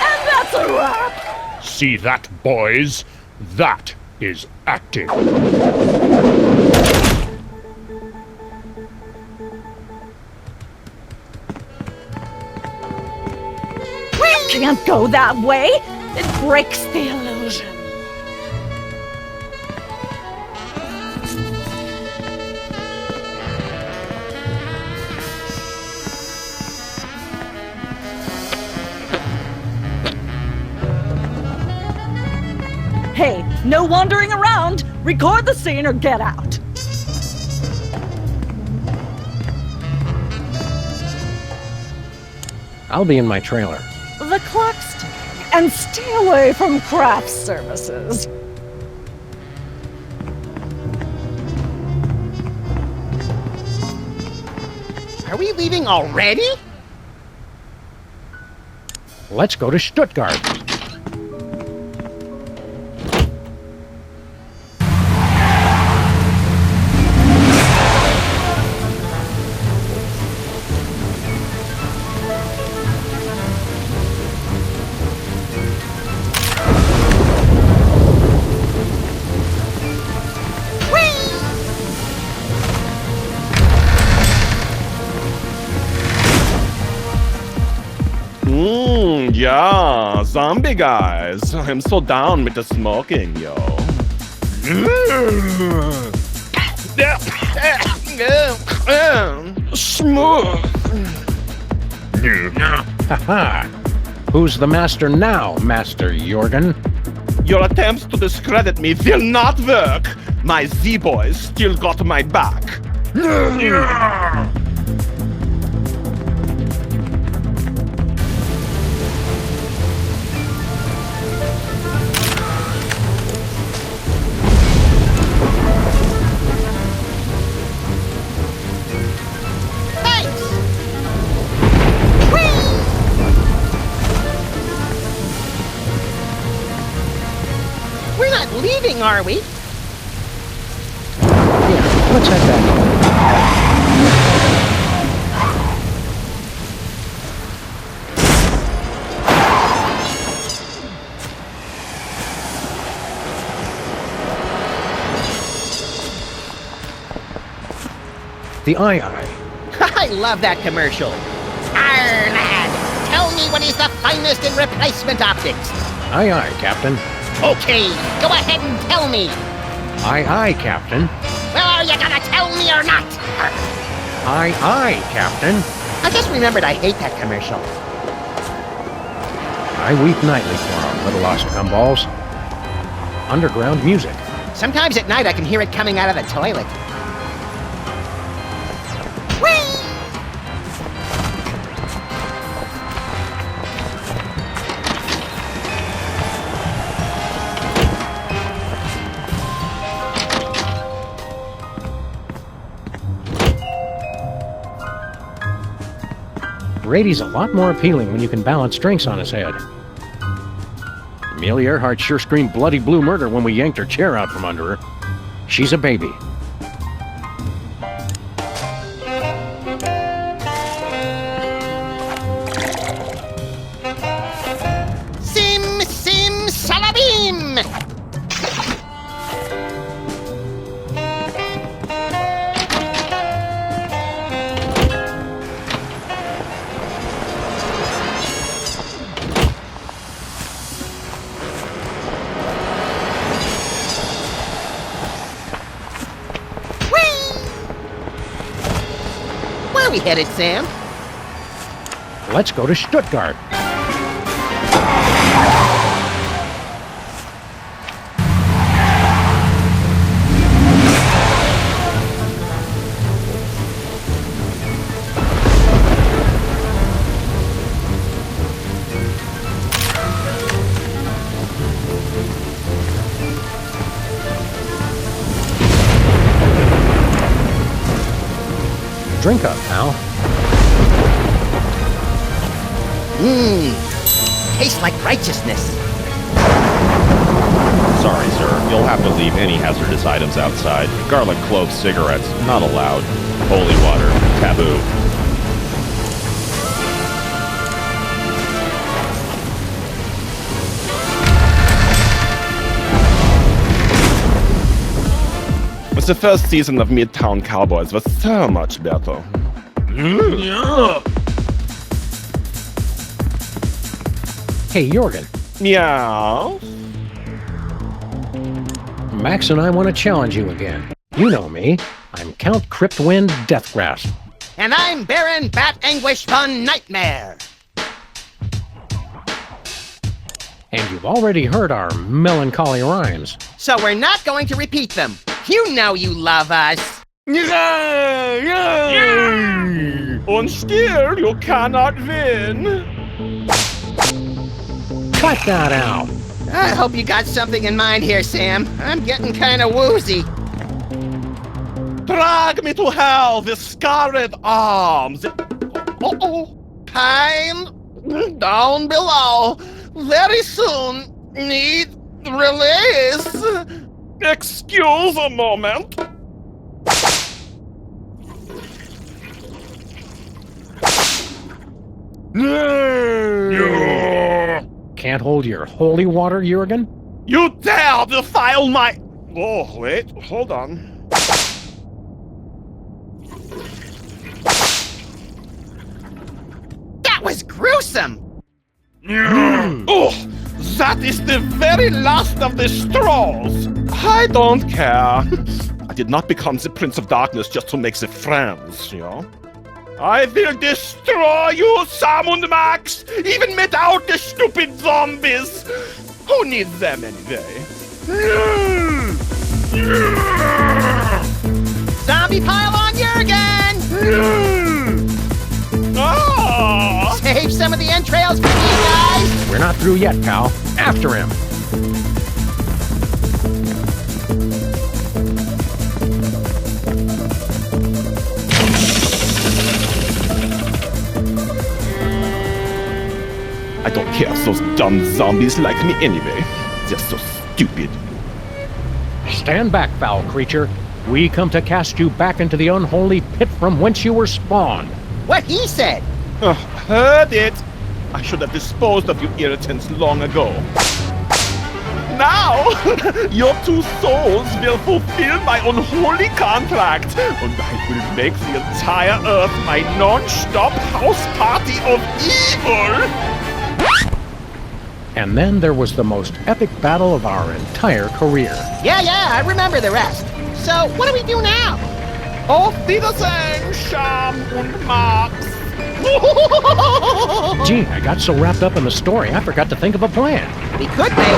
And that's a wrap. See that, boys? That is acting. We can't go that way. It breaks the illusion. Hey, no wandering around. Record the scene or get out. I'll be in my trailer. The clock's ticking, and stay away from craft services. Are we leaving already? Let's go to Stuttgart. Yeah, zombie guys. I'm so down with the smoking, yo. Smooth. Haha. Who's the master now, Master Jurgen? Your attempts to discredit me will not work. My Z-boys still got my back. We're not leaving, are we? Yeah, let's head back. The Eye. I love that commercial. Arr, lad, tell me what is the finest in replacement optics. Aye, Captain. Okay, go ahead and tell me. Aye, Captain. Well, are you gonna tell me or not? Aye, Captain. I just remembered I hate that commercial. I weep nightly for our little lost gumballs. Underground music. Sometimes at night I can hear it coming out of the toilet. Brady's a lot more appealing when you can balance drinks on his head. Amelia Earhart sure screamed bloody blue murder when we yanked her chair out from under her. She's a baby. Sim, salabim! Where are we headed, Sam? Let's go to Stuttgart. Drink up, pal. Tastes like righteousness. Sorry, sir. You'll have to leave any hazardous items outside. Garlic clove cigarettes, not allowed. Holy water, taboo. The first season of Midtown Cowboys was so much better. Hey, Jurgen. Yeah? Max and I want to challenge you again. You know me. I'm Count Cryptwind Deathgrasp. And I'm Baron Bat Anguish Von Nightmare. And you've already heard our melancholy rhymes. So we're not going to repeat them. You know you love us. Und still you cannot win. Cut that out. I hope you got something in mind here, Sam. I'm getting kind of woozy. Drag me to hell with scarred arms. Uh-oh. Pain down below. Very soon. Need release. Excuse a moment. Can't hold your holy water, Jurgen? You dare defile my... Oh, wait, hold on. That was gruesome. Oh, that is the very last of the straws. I don't care. I did not become the Prince of Darkness just to make the friends, you know? I will destroy you, Sam and Max, even without the stupid zombies. Who needs them anyway? Zombie pile on Jurgen! Ah! Save some of the entrails for me, guys! We're not through yet, pal. After him. I don't care if those dumb zombies like me anyway. They're so stupid. Stand back, foul creature. We come to cast you back into the unholy pit from whence you were spawned. What he said! Heard it! I should have disposed of you irritants long ago. Now, your two souls will fulfill my unholy contract, and I will make the entire Earth my non-stop house party of evil! And then there was the most epic battle of our entire career. Yeah, I remember the rest. So, what do we do now? Auf Wiedersehen, Sham und Max! Gee, I got so wrapped up in the story, I forgot to think of a plan. We could make...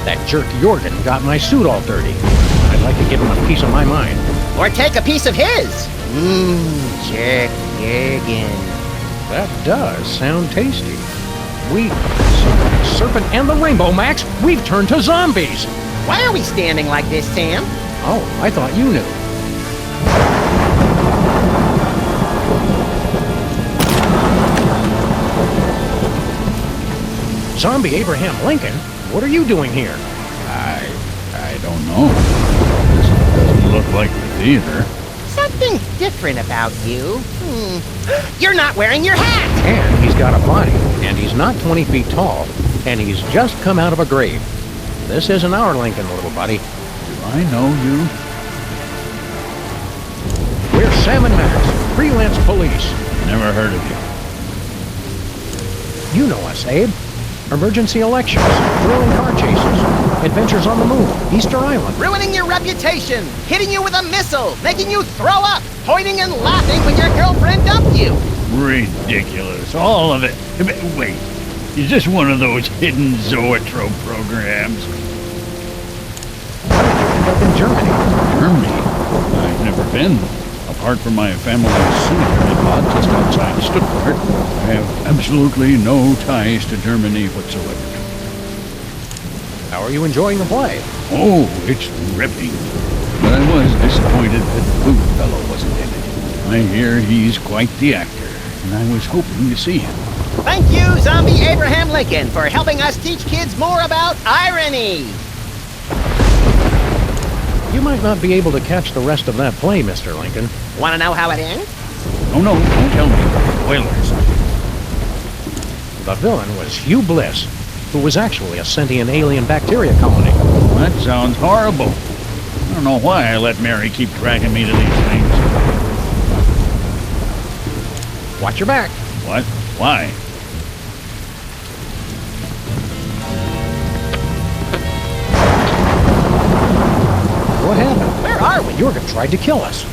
That jerk Jurgen got my suit all dirty. I'd like to give him a piece of my mind. Or take a piece of his. Jerk Jurgen. That does sound tasty. We, Serpent and the Rainbow, Max, we've turned to zombies. Why are we standing like this, Sam? Oh, I thought you knew. Zombie Abraham Lincoln? What are you doing here? I don't know. This doesn't look like the theater. Something different about you. You're not wearing your hat! And he's got a body, and he's not 20 feet tall, and he's just come out of a grave. This isn't our Lincoln, little buddy. Do I know you? We're Sam and Max, freelance police. Never heard of you. You know us, Abe. Emergency elections, thrilling car chases, adventures on the moon, Easter Island. Ruining your reputation, hitting you with a missile, making you throw up, pointing and laughing when your girlfriend dumped you. Ridiculous, all of it. Wait, is this one of those hidden zoetrope programs? End up in Germany. Germany? I've never been. Apart from my family cemetery plot just outside Stuttgart, I have absolutely no ties to Germany whatsoever. How are you enjoying the play? Oh, it's ripping. But I was disappointed that Goodfellow wasn't in it. I hear he's quite the actor, and I was hoping to see him. Thank you, Zombie Abraham Lincoln, for helping us teach kids more about irony. You might not be able to catch the rest of that play, Mr. Lincoln. Want to know how it ends? Oh no, don't tell me. Spoilers. The villain was Hugh Bliss, who was actually a sentient alien bacteria colony. That sounds horrible. I don't know why I let Mary keep dragging me to these things. Watch your back. What? Why? What happened? Where are we? Jurgen tried to kill us.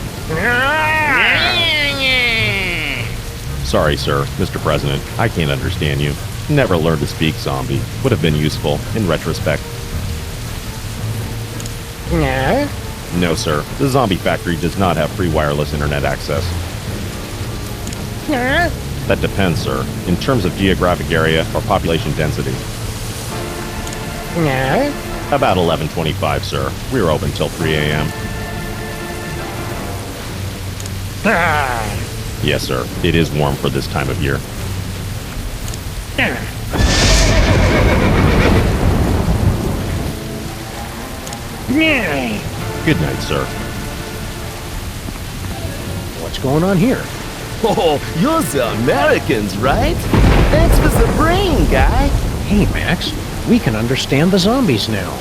Sorry, sir, Mr. President. I can't understand you. Never learned to speak zombie. Would have been useful in retrospect. No, sir. The zombie factory does not have free wireless internet access. That depends, sir, in terms of geographic area or population density. About 11:25, sir. We're open till 3 a.m. Yes, sir. It is warm for this time of year. Good night, sir. What's going on here? Oh, you're the Americans, right? Thanks for the brain, guy. Hey, Max. We can understand the zombies now.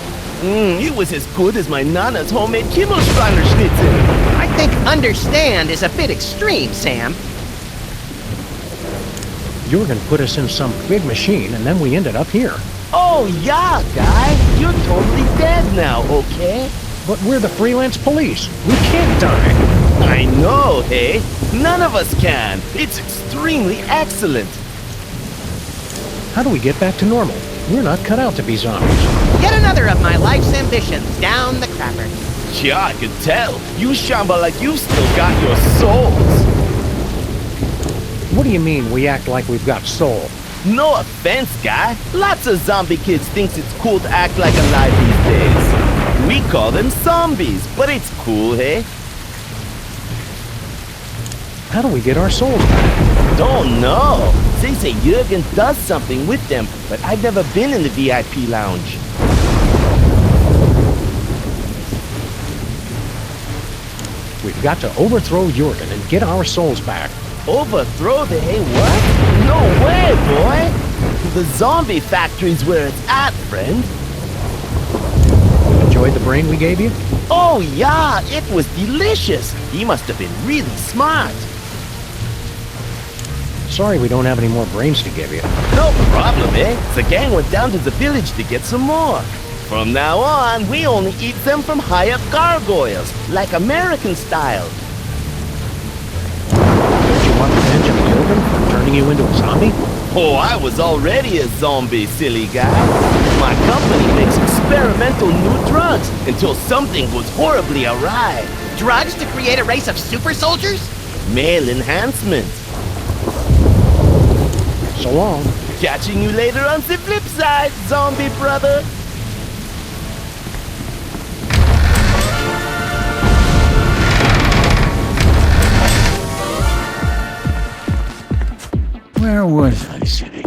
It was as good as my Nana's homemade Kimmelschreiner schnitzel. I think understand is a bit extreme, Sam. Jurgen put us in some big machine, and then we ended up here. Oh, yeah, guy. You're totally dead now, okay? But we're the freelance police. We can't die. I know, hey? None of us can. It's extremely excellent. How do we get back to normal? We're not cut out to be zombies. Yet another of my life's ambitions down the crapper. Yeah, I can tell. You shamba like you've still got your souls. What do you mean we act like we've got soul? No offense, guy. Lots of zombie kids thinks it's cool to act like alive these days. We call them zombies, but it's cool, hey? How do we get our souls back? Don't know. They say Jurgen does something with them, but I've never been in the VIP lounge. We've got to overthrow Jurgen and get our souls back. Overthrow the hey what? No way, boy! The zombie factory's where it's at, friend. Enjoyed the brain we gave you? Oh yeah, it was delicious. He must have been really smart. Sorry we don't have any more brains to give you. No problem, eh? The gang went down to the village to get some more. From now on, we only eat them from high-up gargoyles, like American style. Don't you want revenge of Jurgen for turning you into a zombie? Oh, I was already a zombie, silly guy. My company makes experimental new drugs until something goes horribly awry. Drugs to create a race of super soldiers? Male enhancement. So long. Catching you later on the flip side, zombie brother. Where was I sitting?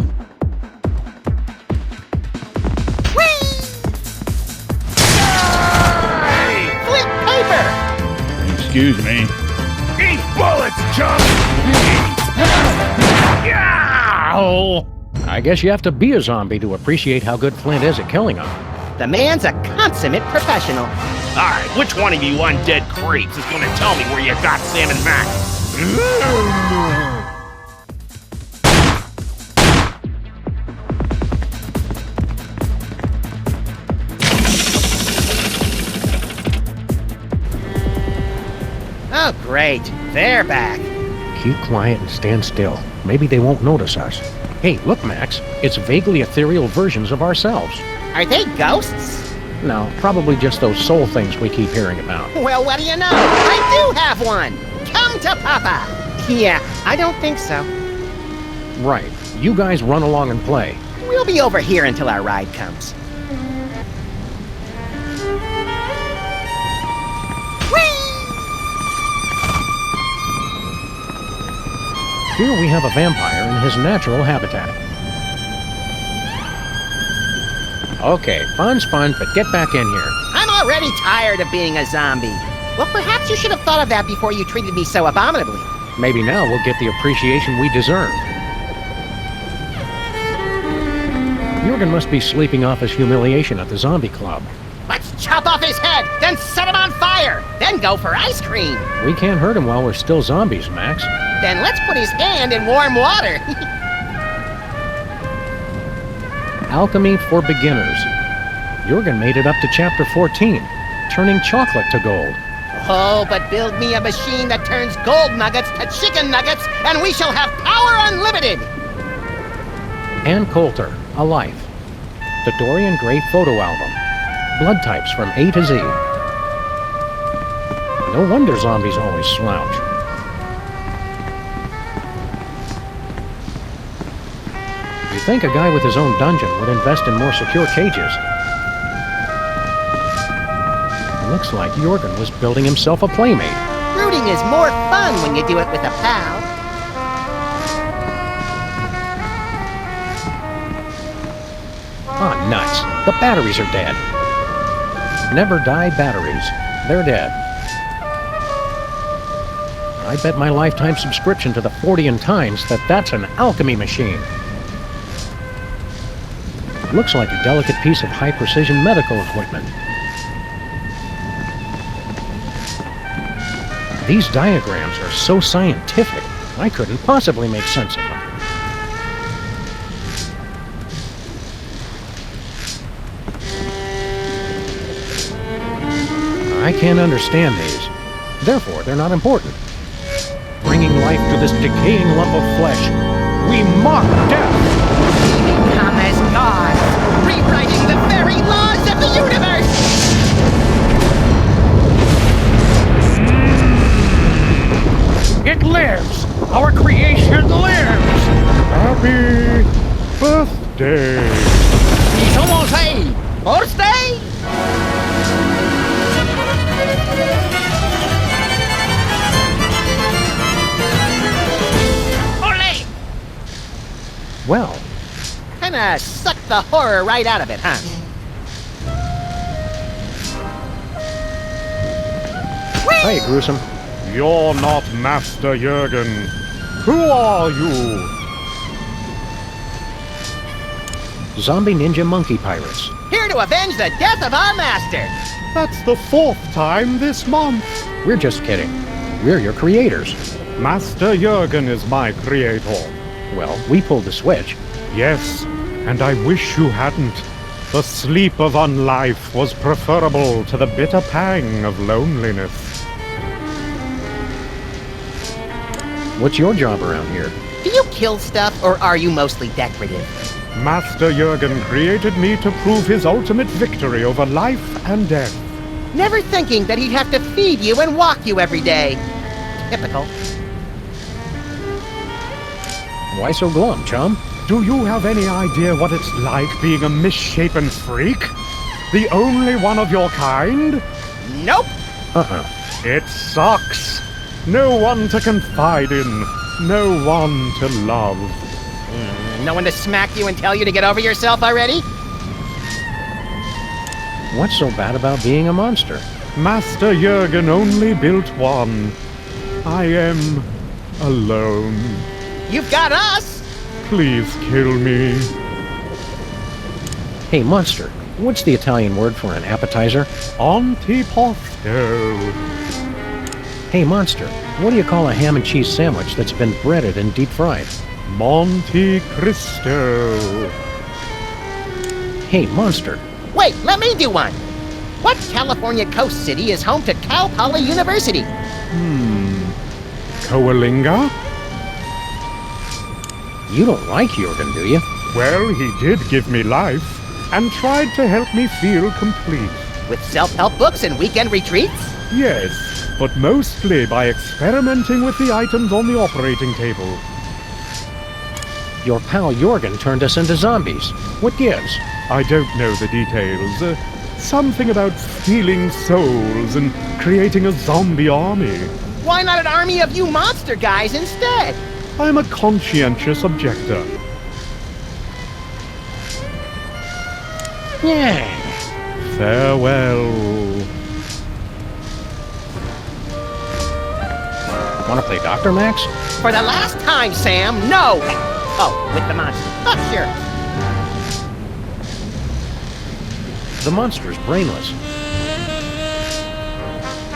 Flip paper! Excuse me. Eat bullets, chump! I guess you have to be a zombie to appreciate how good Flint is at killing them. The man's a consummate professional. All right, which one of you undead creeps is going to tell me where you got Sam and Max? Oh, great. They're back. Keep quiet and stand still. Maybe they won't notice us. Hey, look, Max. It's vaguely ethereal versions of ourselves. Are they ghosts? No, probably just those soul things we keep hearing about. Well, what do you know? I do have one! Come to Papa! Yeah, I don't think so. Right. You guys run along and play. We'll be over here until our ride comes. Here we have a vampire in his natural habitat. Okay, fun's fun, but get back in here. I'm already tired of being a zombie. Well, perhaps you should have thought of that before you treated me so abominably. Maybe now we'll get the appreciation we deserve. Jurgen must be sleeping off his humiliation at the zombie club. Let's chop off his head, then set him on fire, then go for ice cream. We can't hurt him while we're still zombies, Max. Then let's put his hand in warm water. Alchemy for beginners. Jurgen made it up to chapter 14, turning chocolate to gold. Oh, but build me a machine that turns gold nuggets to chicken nuggets, and we shall have power unlimited! Ann Coulter, A Life. The Dorian Gray photo album. Blood types from A to Z. No wonder zombies always slouch. You'd think a guy with his own dungeon would invest in more secure cages. Looks like Jurgen was building himself a playmate. Rooting is more fun when you do it with a pal. Ah, nuts. The batteries are dead. Never die batteries. They're dead. I bet my lifetime subscription to the 40 Times that that's an alchemy machine. Looks like a delicate piece of high-precision medical equipment. These diagrams are so scientific, I couldn't possibly make sense of them. I can't understand these. Therefore, they're not important. Bringing life to this decaying lump of flesh, we mock death! Come as gods, rewriting the very laws of the universe! It lives! Our creation lives! Happy birthday! ¿Somos ahí? ¿Birthday? Ole! Well, Kinda sucked the horror right out of it, huh? Hey, Gruesome. You're not Master Jurgen. Who are you? Zombie ninja monkey pirates. Here to avenge the death of our master! That's the 4th time this month. We're just kidding. We're your creators. Master Jurgen is my creator. Well, we pulled the switch. Yes, and I wish you hadn't. The sleep of unlife was preferable to the bitter pang of loneliness. What's your job around here? Do you kill stuff, or are you mostly decorative? Master Jurgen created me to prove his ultimate victory over life and death. Never thinking that he'd have to feed you and walk you every day. Typical. Why so glum, chum? Do you have any idea what it's like being a misshapen freak? The only one of your kind? Nope. It sucks. No one to confide in. No one to love. No one to smack you and tell you to get over yourself already? What's so bad about being a monster? Master Jurgen only built one. I am alone. You've got us! Please kill me. Hey, monster. What's the Italian word for an appetizer? Antipasto. Hey, monster. What do you call a ham and cheese sandwich that's been breaded and deep fried? Monte Cristo. Hey, monster. Wait, let me do one! What California coast city is home to Cal Poly University? Coalinga? You don't like Jurgen, do you? Well, he did give me life, and tried to help me feel complete. With self-help books and weekend retreats? Yes, but mostly by experimenting with the items on the operating table. Your pal Jurgen turned us into zombies. What gives? I don't know the details. Something about stealing souls and creating a zombie army. Why not an army of you monster guys instead? I'm a conscientious objector. Yeah. Farewell. Want to play Dr. Max? For the last time, Sam, no! Oh, with the monster. Oh, sure. The monster's brainless.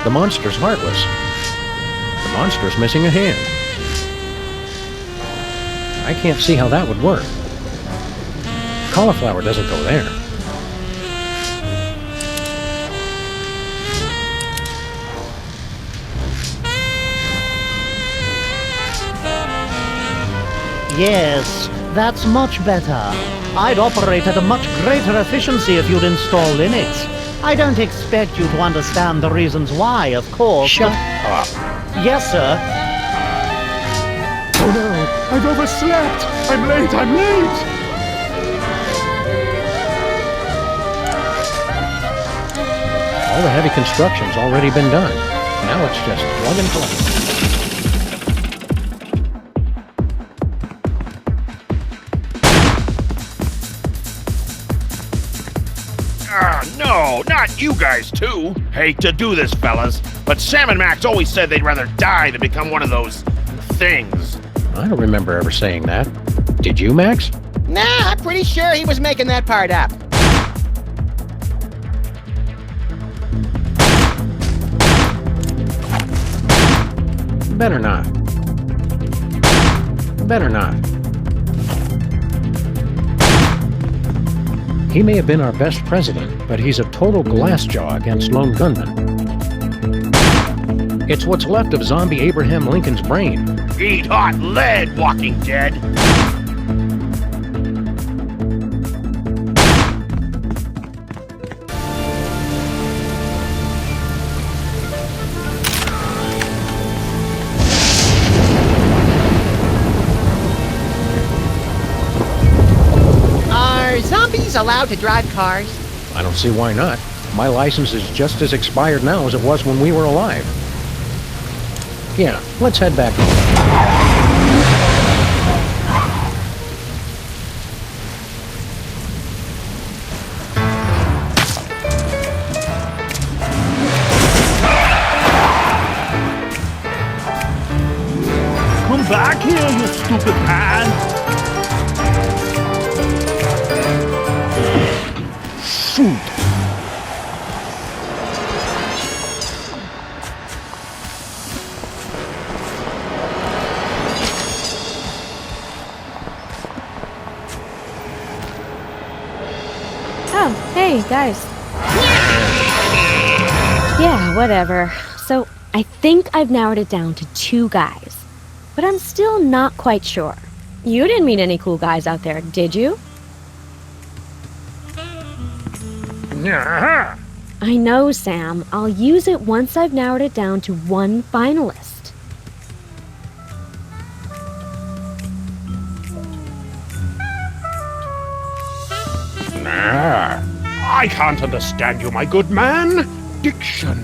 The monster's heartless. The monster's missing a hand. I can't see how that would work. Cauliflower doesn't go there. Yes, that's much better. I'd operate at a much greater efficiency if you'd install Linux. I don't expect you to understand the reasons why, of course. Shut up. Yes, sir. Oh no, I've overslept! I'm late! All the heavy construction's already been done. Now it's just plug and play. No, No, not you guys too. Hate to do this, fellas, but Sam and Max always said they'd rather die than become one of those things. I don't remember ever saying that. Did you, Max? Nah, I'm pretty sure he was making that part up. Better not. Better not. He may have been our best president, but he's a total glassjaw against lone gunmen. It's what's left of zombie Abraham Lincoln's brain. Eat hot lead, Walking Dead. Are zombies allowed to drive cars? I don't see why not. My license is just as expired now as it was when we were alive. Yeah, let's head back home. Come back here, you stupid man! Shoot! Oh, hey, guys. Yeah, whatever. So, I think I've narrowed it down to 2 guys. But I'm still not quite sure. You didn't meet any cool guys out there, did you? I know, Sam. I'll use it once I've narrowed it down to 1 finalist. I can't understand you, my good man. Diction.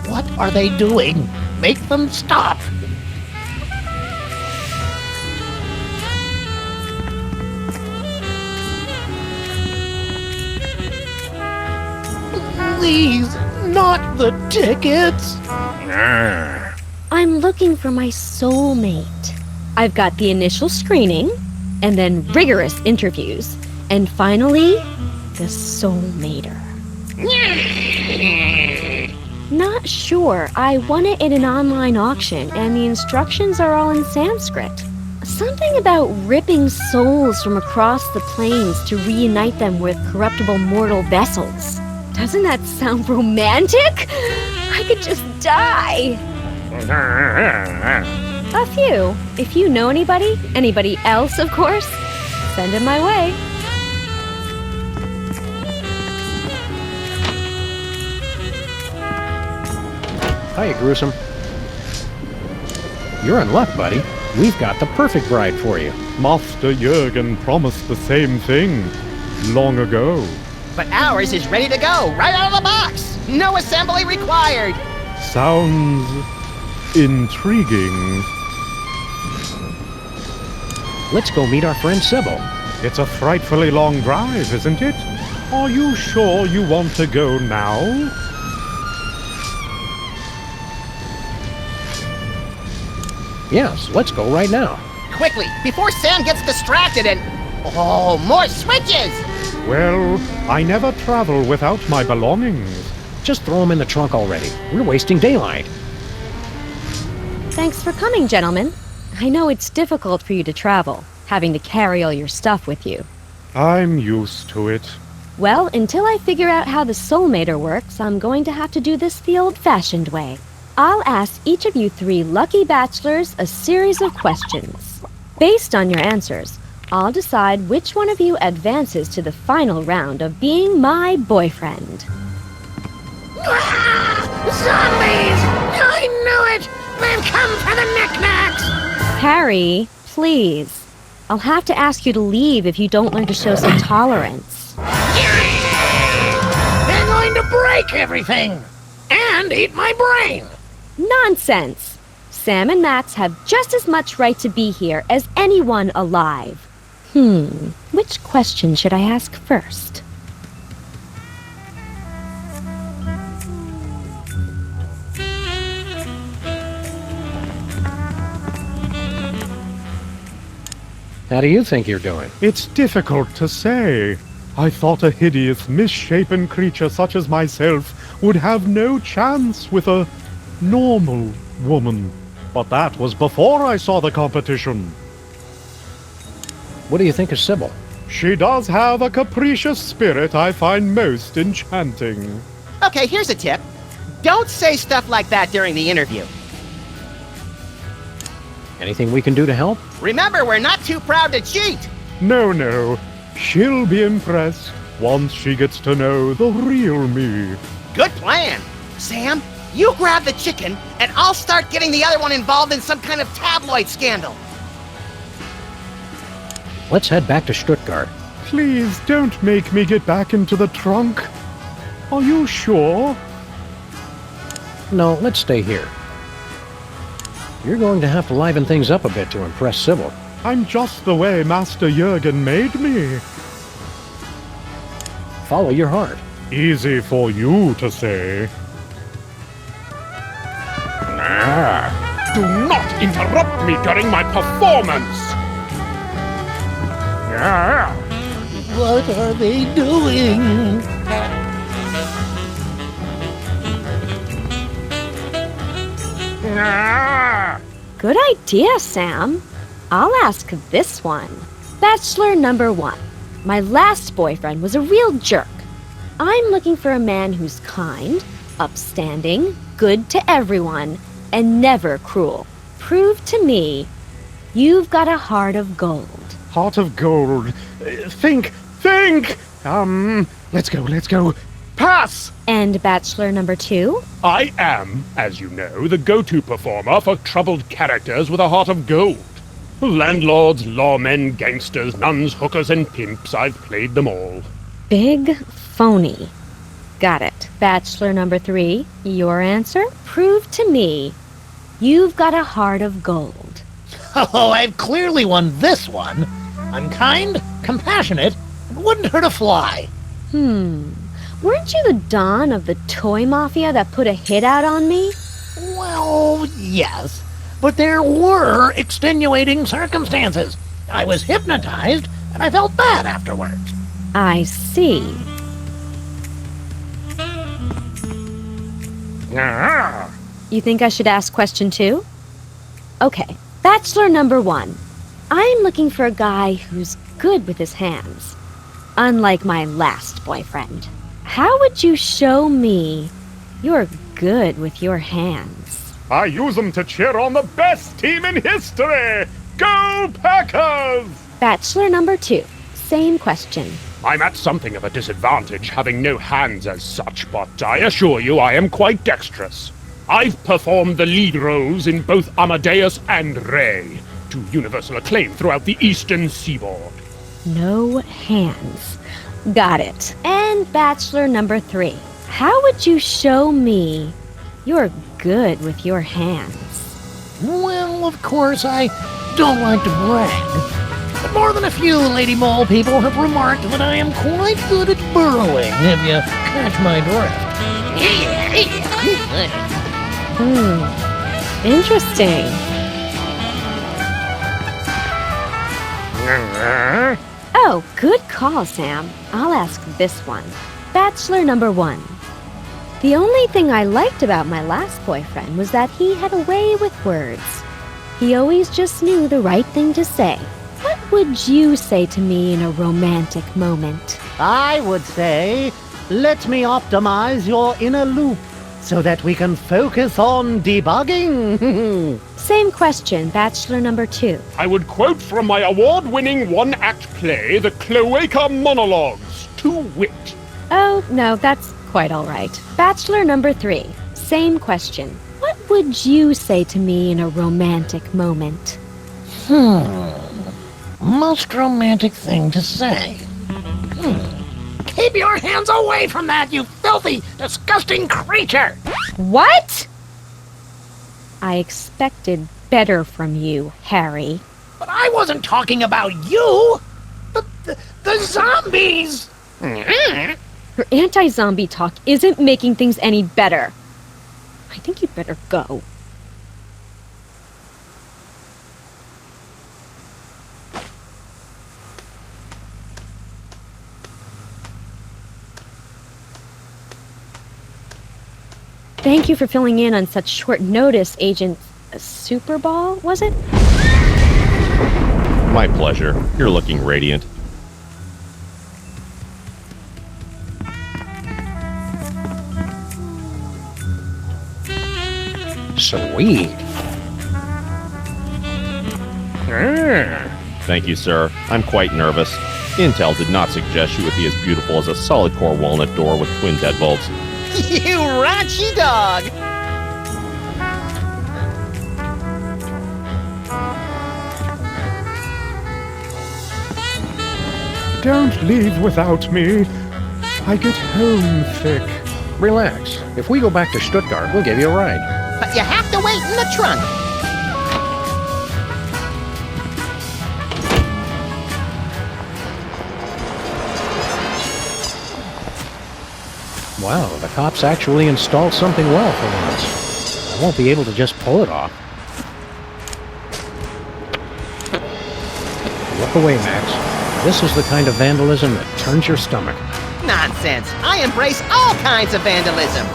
What are they doing? Make them stop! Please, not the tickets! I'm looking for my soulmate. I've got the initial screening, and then rigorous interviews, and finally, the soulmater. Not sure. I won it in an online auction, and the instructions are all in Sanskrit. Something about ripping souls from across the plains to reunite them with corruptible mortal vessels. Doesn't that sound romantic? I could just die. A few. If you know anybody else, of course, send it my way. Hiya, Gruesome. You're in luck, buddy. We've got the perfect bride for you. Master Jurgen promised the same thing long ago. But ours is ready to go, right out of the box. No assembly required. Sounds intriguing. Let's go meet our friend Sybil. It's a frightfully long drive, isn't it? Are you sure you want to go now? Yes, let's go right now. Quickly, before Sam gets distracted and... Oh, more switches! Well, I never travel without my belongings. Just throw them in the trunk already. We're wasting daylight. Thanks for coming, gentlemen. I know it's difficult for you to travel, having to carry all your stuff with you. I'm used to it. Well, until I figure out how the soulmater works, I'm going to have to do this the old-fashioned way. I'll ask each of you 3 lucky bachelors a series of questions. Based on your answers, I'll decide which one of you advances to the final round of being my boyfriend. Zombies! I knew it! They've come for the knickknacks! Harry, please. I'll have to ask you to leave if you don't learn to show some tolerance. They're going to break everything! And eat my brain! Nonsense! Sam and Max have just as much right to be here as anyone alive. Which question should I ask first? How do you think you're doing? It's difficult to say. I thought a hideous, misshapen creature such as myself would have no chance with a normal woman. But that was before I saw the competition. What do you think of Sybil? She does have a capricious spirit I find most enchanting. Okay, here's a tip. Don't say stuff like that during the interview. Anything we can do to help? Remember, we're not too proud to cheat. No. She'll be impressed once she gets to know the real me. Good plan. Sam, you grab the chicken, and I'll start getting the other one involved in some kind of tabloid scandal. Let's head back to Stuttgart. Please don't make me get back into the trunk. Are you sure? No, let's stay here. You're going to have to liven things up a bit to impress Sybil. I'm just the way Master Jurgen made me. Follow your heart. Easy for you to say. Do not interrupt me during my performance! What are they doing? Good idea, Sam. I'll ask this one. Bachelor number 1. My last boyfriend was a real jerk. I'm looking for a man who's kind, upstanding, good to everyone, and never cruel. Prove to me you've got a heart of gold. Heart of gold. Think! Let's go. Pass! And Bachelor number 2? I am, as you know, the go-to performer for troubled characters with a heart of gold. Landlords, lawmen, gangsters, nuns, hookers, and pimps, I've played them all. Big phony. Got it. Bachelor number 3, your answer? Prove to me you've got a heart of gold. Oh, I've clearly won this one. I'm kind, compassionate, and wouldn't hurt a fly. Weren't you the Don of the toy mafia that put a hit out on me? Well, yes. But there were extenuating circumstances. I was hypnotized, and I felt bad afterwards. I see. You think I should ask question 2? Okay. Bachelor number 1. I'm looking for a guy who's good with his hands. Unlike my last boyfriend. How would you show me you're good with your hands? I use them to cheer on the best team in history! Go Packers! Bachelor number 2. Same question. I'm at something of a disadvantage, having no hands as such, but I assure you I am quite dexterous. I've performed the lead roles in both Amadeus and Ray, to universal acclaim throughout the eastern seaboard. No hands. Got it. And Bachelor number 3. How would you show me you're good with your hands? Well, of course, I don't like to brag. But more than a few Lady Mole people have remarked that I am quite good at burrowing, if you catch my drift. Interesting. Oh, good call, Sam. I'll ask this one. Bachelor number 1. The only thing I liked about my last boyfriend was that he had a way with words. He always just knew the right thing to say. What would you say to me in a romantic moment? I would say, let me optimize your inner loop so that we can focus on debugging. Same question, Bachelor number 2. I would quote from my award-winning one-act play, The Cloaca Monologues, to wit. Oh, no, that's quite all right. Bachelor number 3. Same question. What would you say to me in a romantic moment? Most romantic thing to say. Keep your hands away from that, you filthy, disgusting creature! What? I expected better from you, Harry. But I wasn't talking about you! The zombies! Your anti-zombie talk isn't making things any better. I think you'd better go. Thank you for filling in on such short notice, Agent Superball, was it? My pleasure. You're looking radiant. Sweet. Thank you, sir. I'm quite nervous. Intel did not suggest she would be as beautiful as a solid core walnut door with twin deadbolts. You raunchy dog! Don't leave without me. I get homesick. Relax. If we go back to Stuttgart, we'll give you a ride. But you have to wait in the trunk. Wow, the cops actually installed something well for once. I won't be able to just pull it off. Look away, Max. This is the kind of vandalism that turns your stomach. Nonsense. I embrace all kinds of vandalism.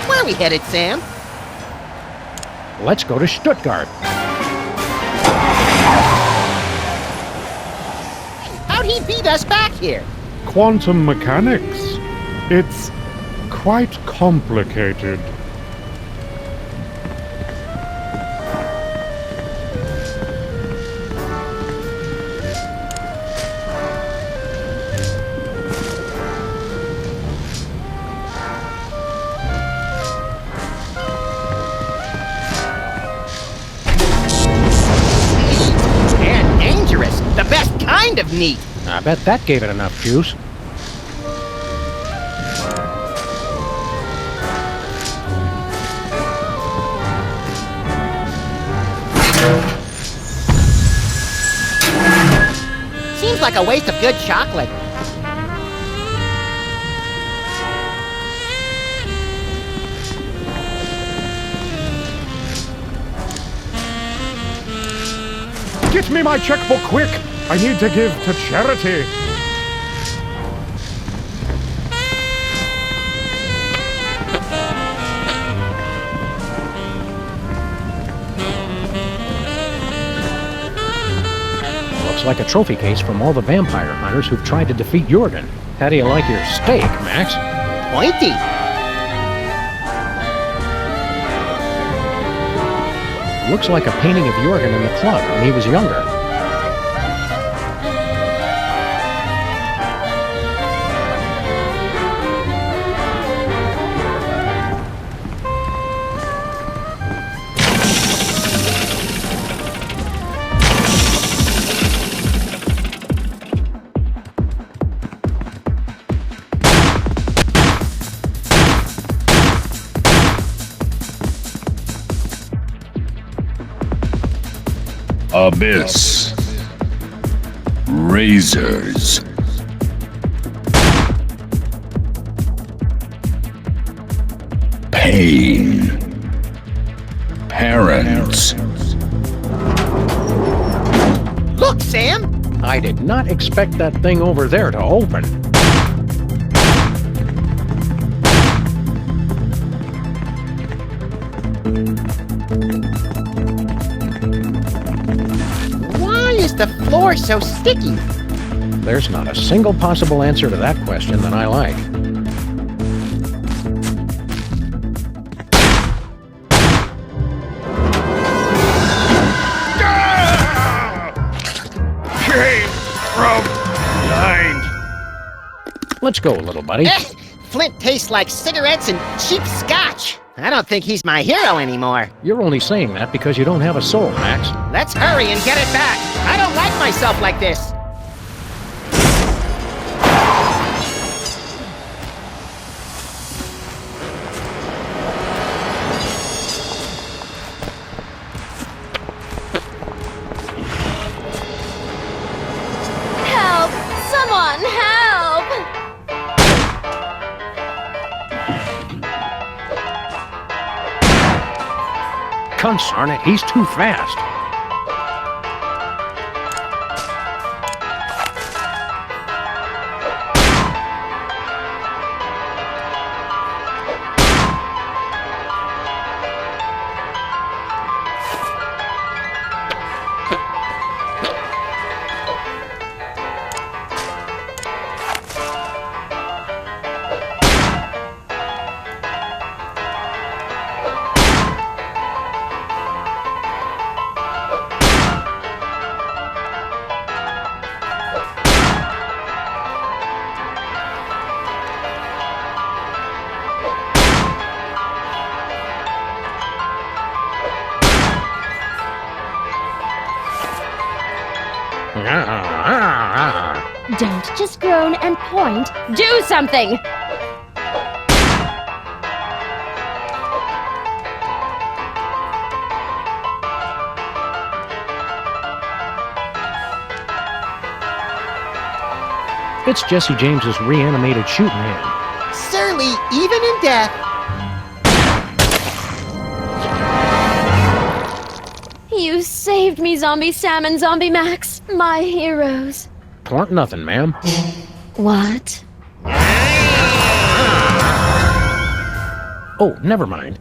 Where are we headed, Sam? Let's go to Stuttgart. How'd he beat us back here? Quantum mechanics. It's quite complicated. And dangerous. The best kind of neat. I bet that gave it enough juice. Seems like a waste of good chocolate. Get me my checkbook quick! I need to give to charity. Looks like a trophy case from all the vampire hunters who've tried to defeat Jurgen. How do you like your steak, Max? Pointy. Looks like a painting of Jurgen in the club when he was younger. Abyss. Razors. Pain. Parents. Look, Sam! I did not expect that thing over there to open. Why is the floor so sticky? There's not a single possible answer to that question that I like. Came from behind. Let's go, little buddy. Flint tastes like cigarettes and cheap scotch. I don't think he's my hero anymore. You're only saying that because you don't have a soul, Max. Let's hurry and get it back. I don't like myself like this. Consarn it, he's too fast. Don't just groan and point. Do something! It's Jesse James's reanimated shooting hand. Surly, even in death. You saved me, Zombie Sam and Zombie Max, my heroes. Twarn't nothing, ma'am. What? Oh, never mind.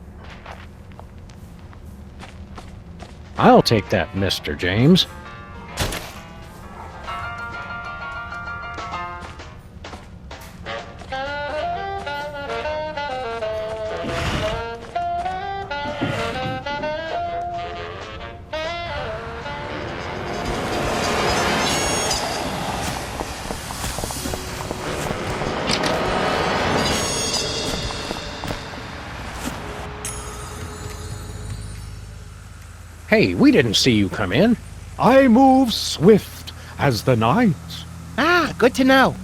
I'll take that, Mr. James. Hey, we didn't see you come in. I move swift as the night. Ah, good to know.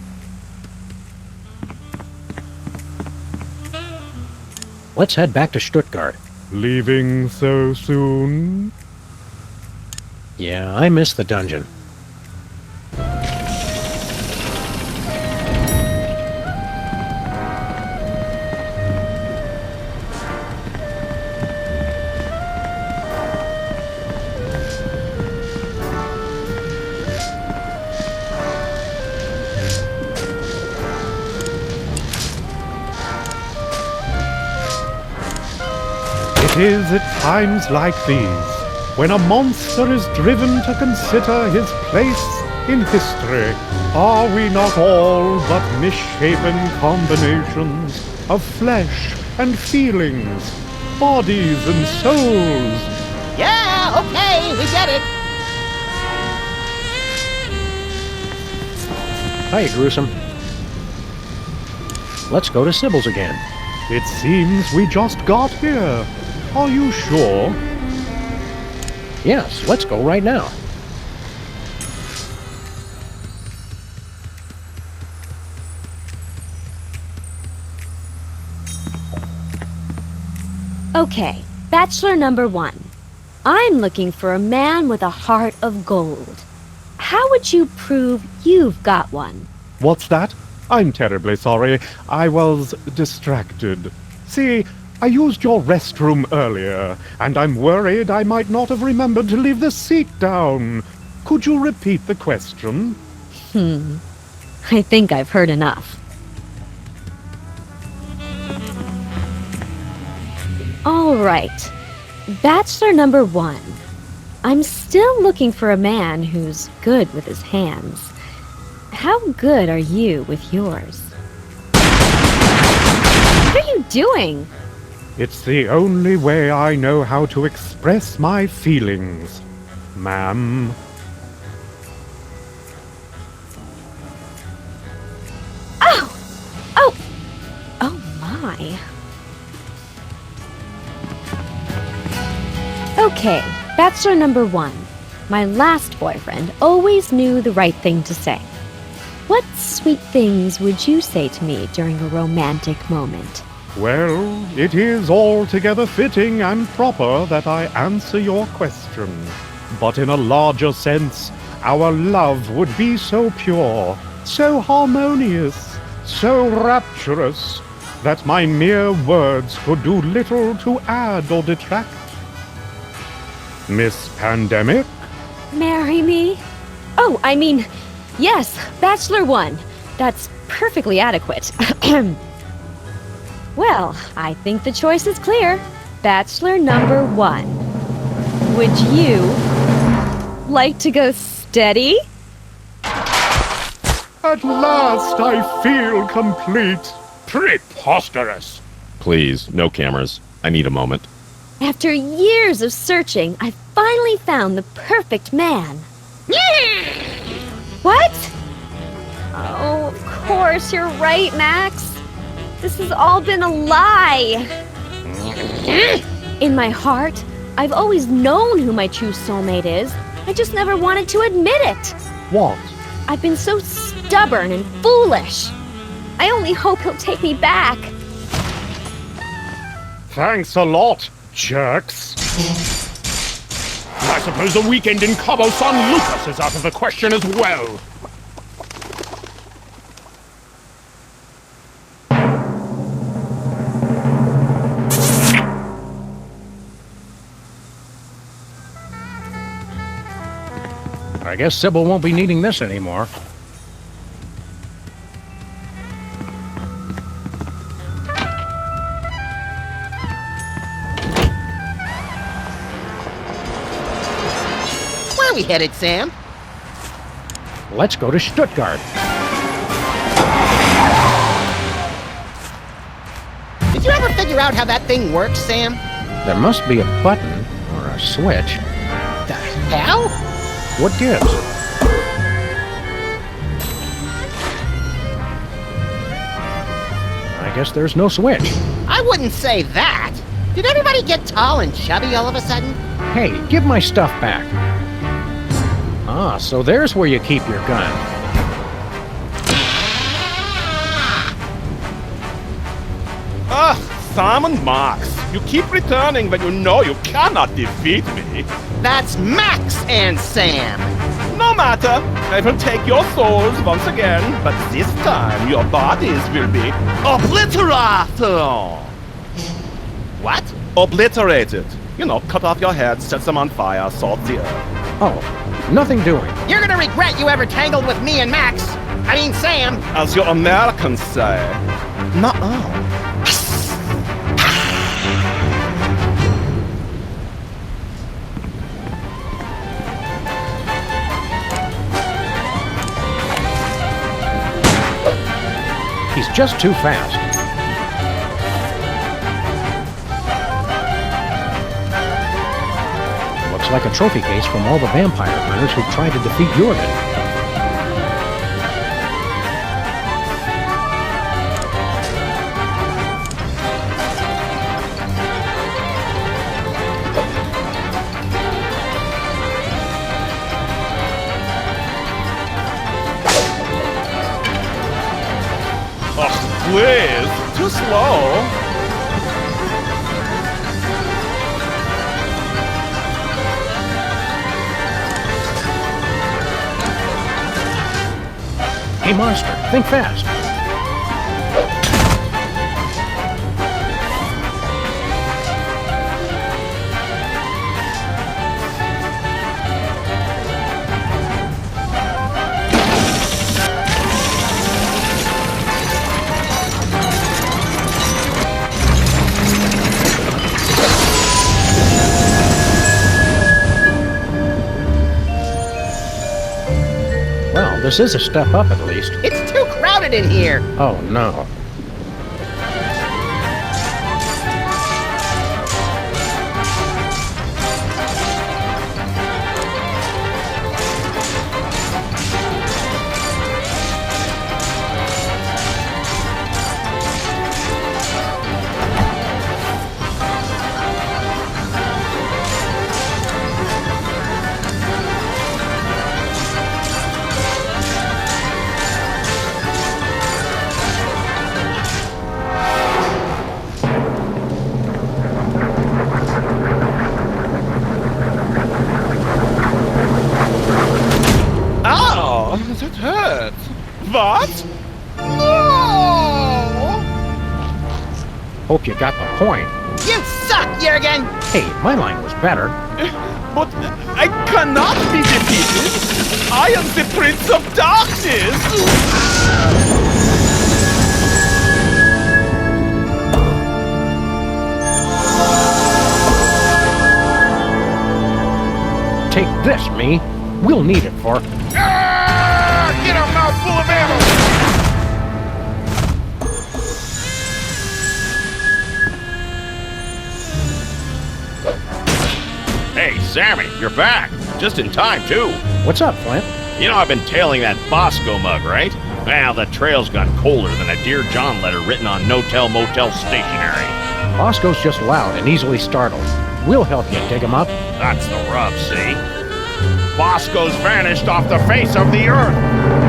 Let's head back to Stuttgart. Leaving so soon? Yeah, I miss the dungeon. It is at times like these, when a monster is driven to consider his place in history, are we not all but misshapen combinations of flesh and feelings, bodies and souls? Yeah, okay, we get it. Hiya, Gruesome. Let's go to Sybil's again. It seems we just got here. Are you sure? Yes, let's go right now. Okay, Bachelor number 1. I'm looking for a man with a heart of gold. How would you prove you've got one? What's that? I'm terribly sorry. I was distracted. See, I used your restroom earlier, and I'm worried I might not have remembered to leave the seat down. Could you repeat the question? I think I've heard enough. All right. Bachelor number 1. I'm still looking for a man who's good with his hands. How good are you with yours? What are you doing? It's the only way I know how to express my feelings, ma'am. Oh! Oh! Oh my. Okay, Bachelor number 1. My last boyfriend always knew the right thing to say. What sweet things would you say to me during a romantic moment? Well, it is altogether fitting and proper that I answer your question. But in a larger sense, our love would be so pure, so harmonious, so rapturous, that my mere words could do little to add or detract. Miss Pandemic? Marry me? Oh, I mean, yes, Bachelor 1. That's perfectly adequate. Well, I think the choice is clear. Bachelor number 1. Would you like to go steady? At last I feel complete. Preposterous. Please, no cameras. I need a moment. After years of searching, I finally found the perfect man. What? Oh, of course, you're right, Max. This has all been a lie. In my heart, I've always known who my true soulmate is. I just never wanted to admit it. What? I've been so stubborn and foolish. I only hope he'll take me back. Thanks a lot, jerks. I suppose a weekend in Cabo San Lucas is out of the question as well. I guess Sybil won't be needing this anymore. Where are we headed, Sam? Let's go to Stuttgart. Did you ever figure out how that thing works, Sam? There must be a button or a switch. The hell? What gives? I guess there's no switch. I wouldn't say that. Did everybody get tall and chubby all of a sudden? Hey, give my stuff back. Ah, so there's where you keep your gun. Sam and Max, you keep returning when you know you cannot defeat me. That's Max and Sam. No matter, I will take your souls once again, but this time your bodies will be obliterated. What? Obliterated. You know, cut off your head, set them on fire, salt the earth. Oh, nothing doing. You're gonna regret you ever tangled with me and Max. I mean, Sam. As your Americans say. Nuh-uh. He's just too fast. Looks like a trophy case from all the vampire hunters who tried to defeat Jurgen. Please, too slow. Hey, monster, think fast. Well, this is a step up at least. It's too crowded in here. Oh, no. It hurts. What? No! Hope you got the point. You suck, Jurgen! Hey, my line was better. But I cannot be defeated. I am the Prince of Darkness. Take this, me. We'll need it for... Get a mouthful of ammo! Hey, Sammy, you're back. Just in time, too. What's up, Flint? You know I've been tailing that Bosco mug, right? Well, the trail's gone colder than a Dear John letter written on no-tell motel stationery. Bosco's just loud and easily startled. We'll help you dig him up. That's the rub, see? Bosco's vanished off the face of the earth.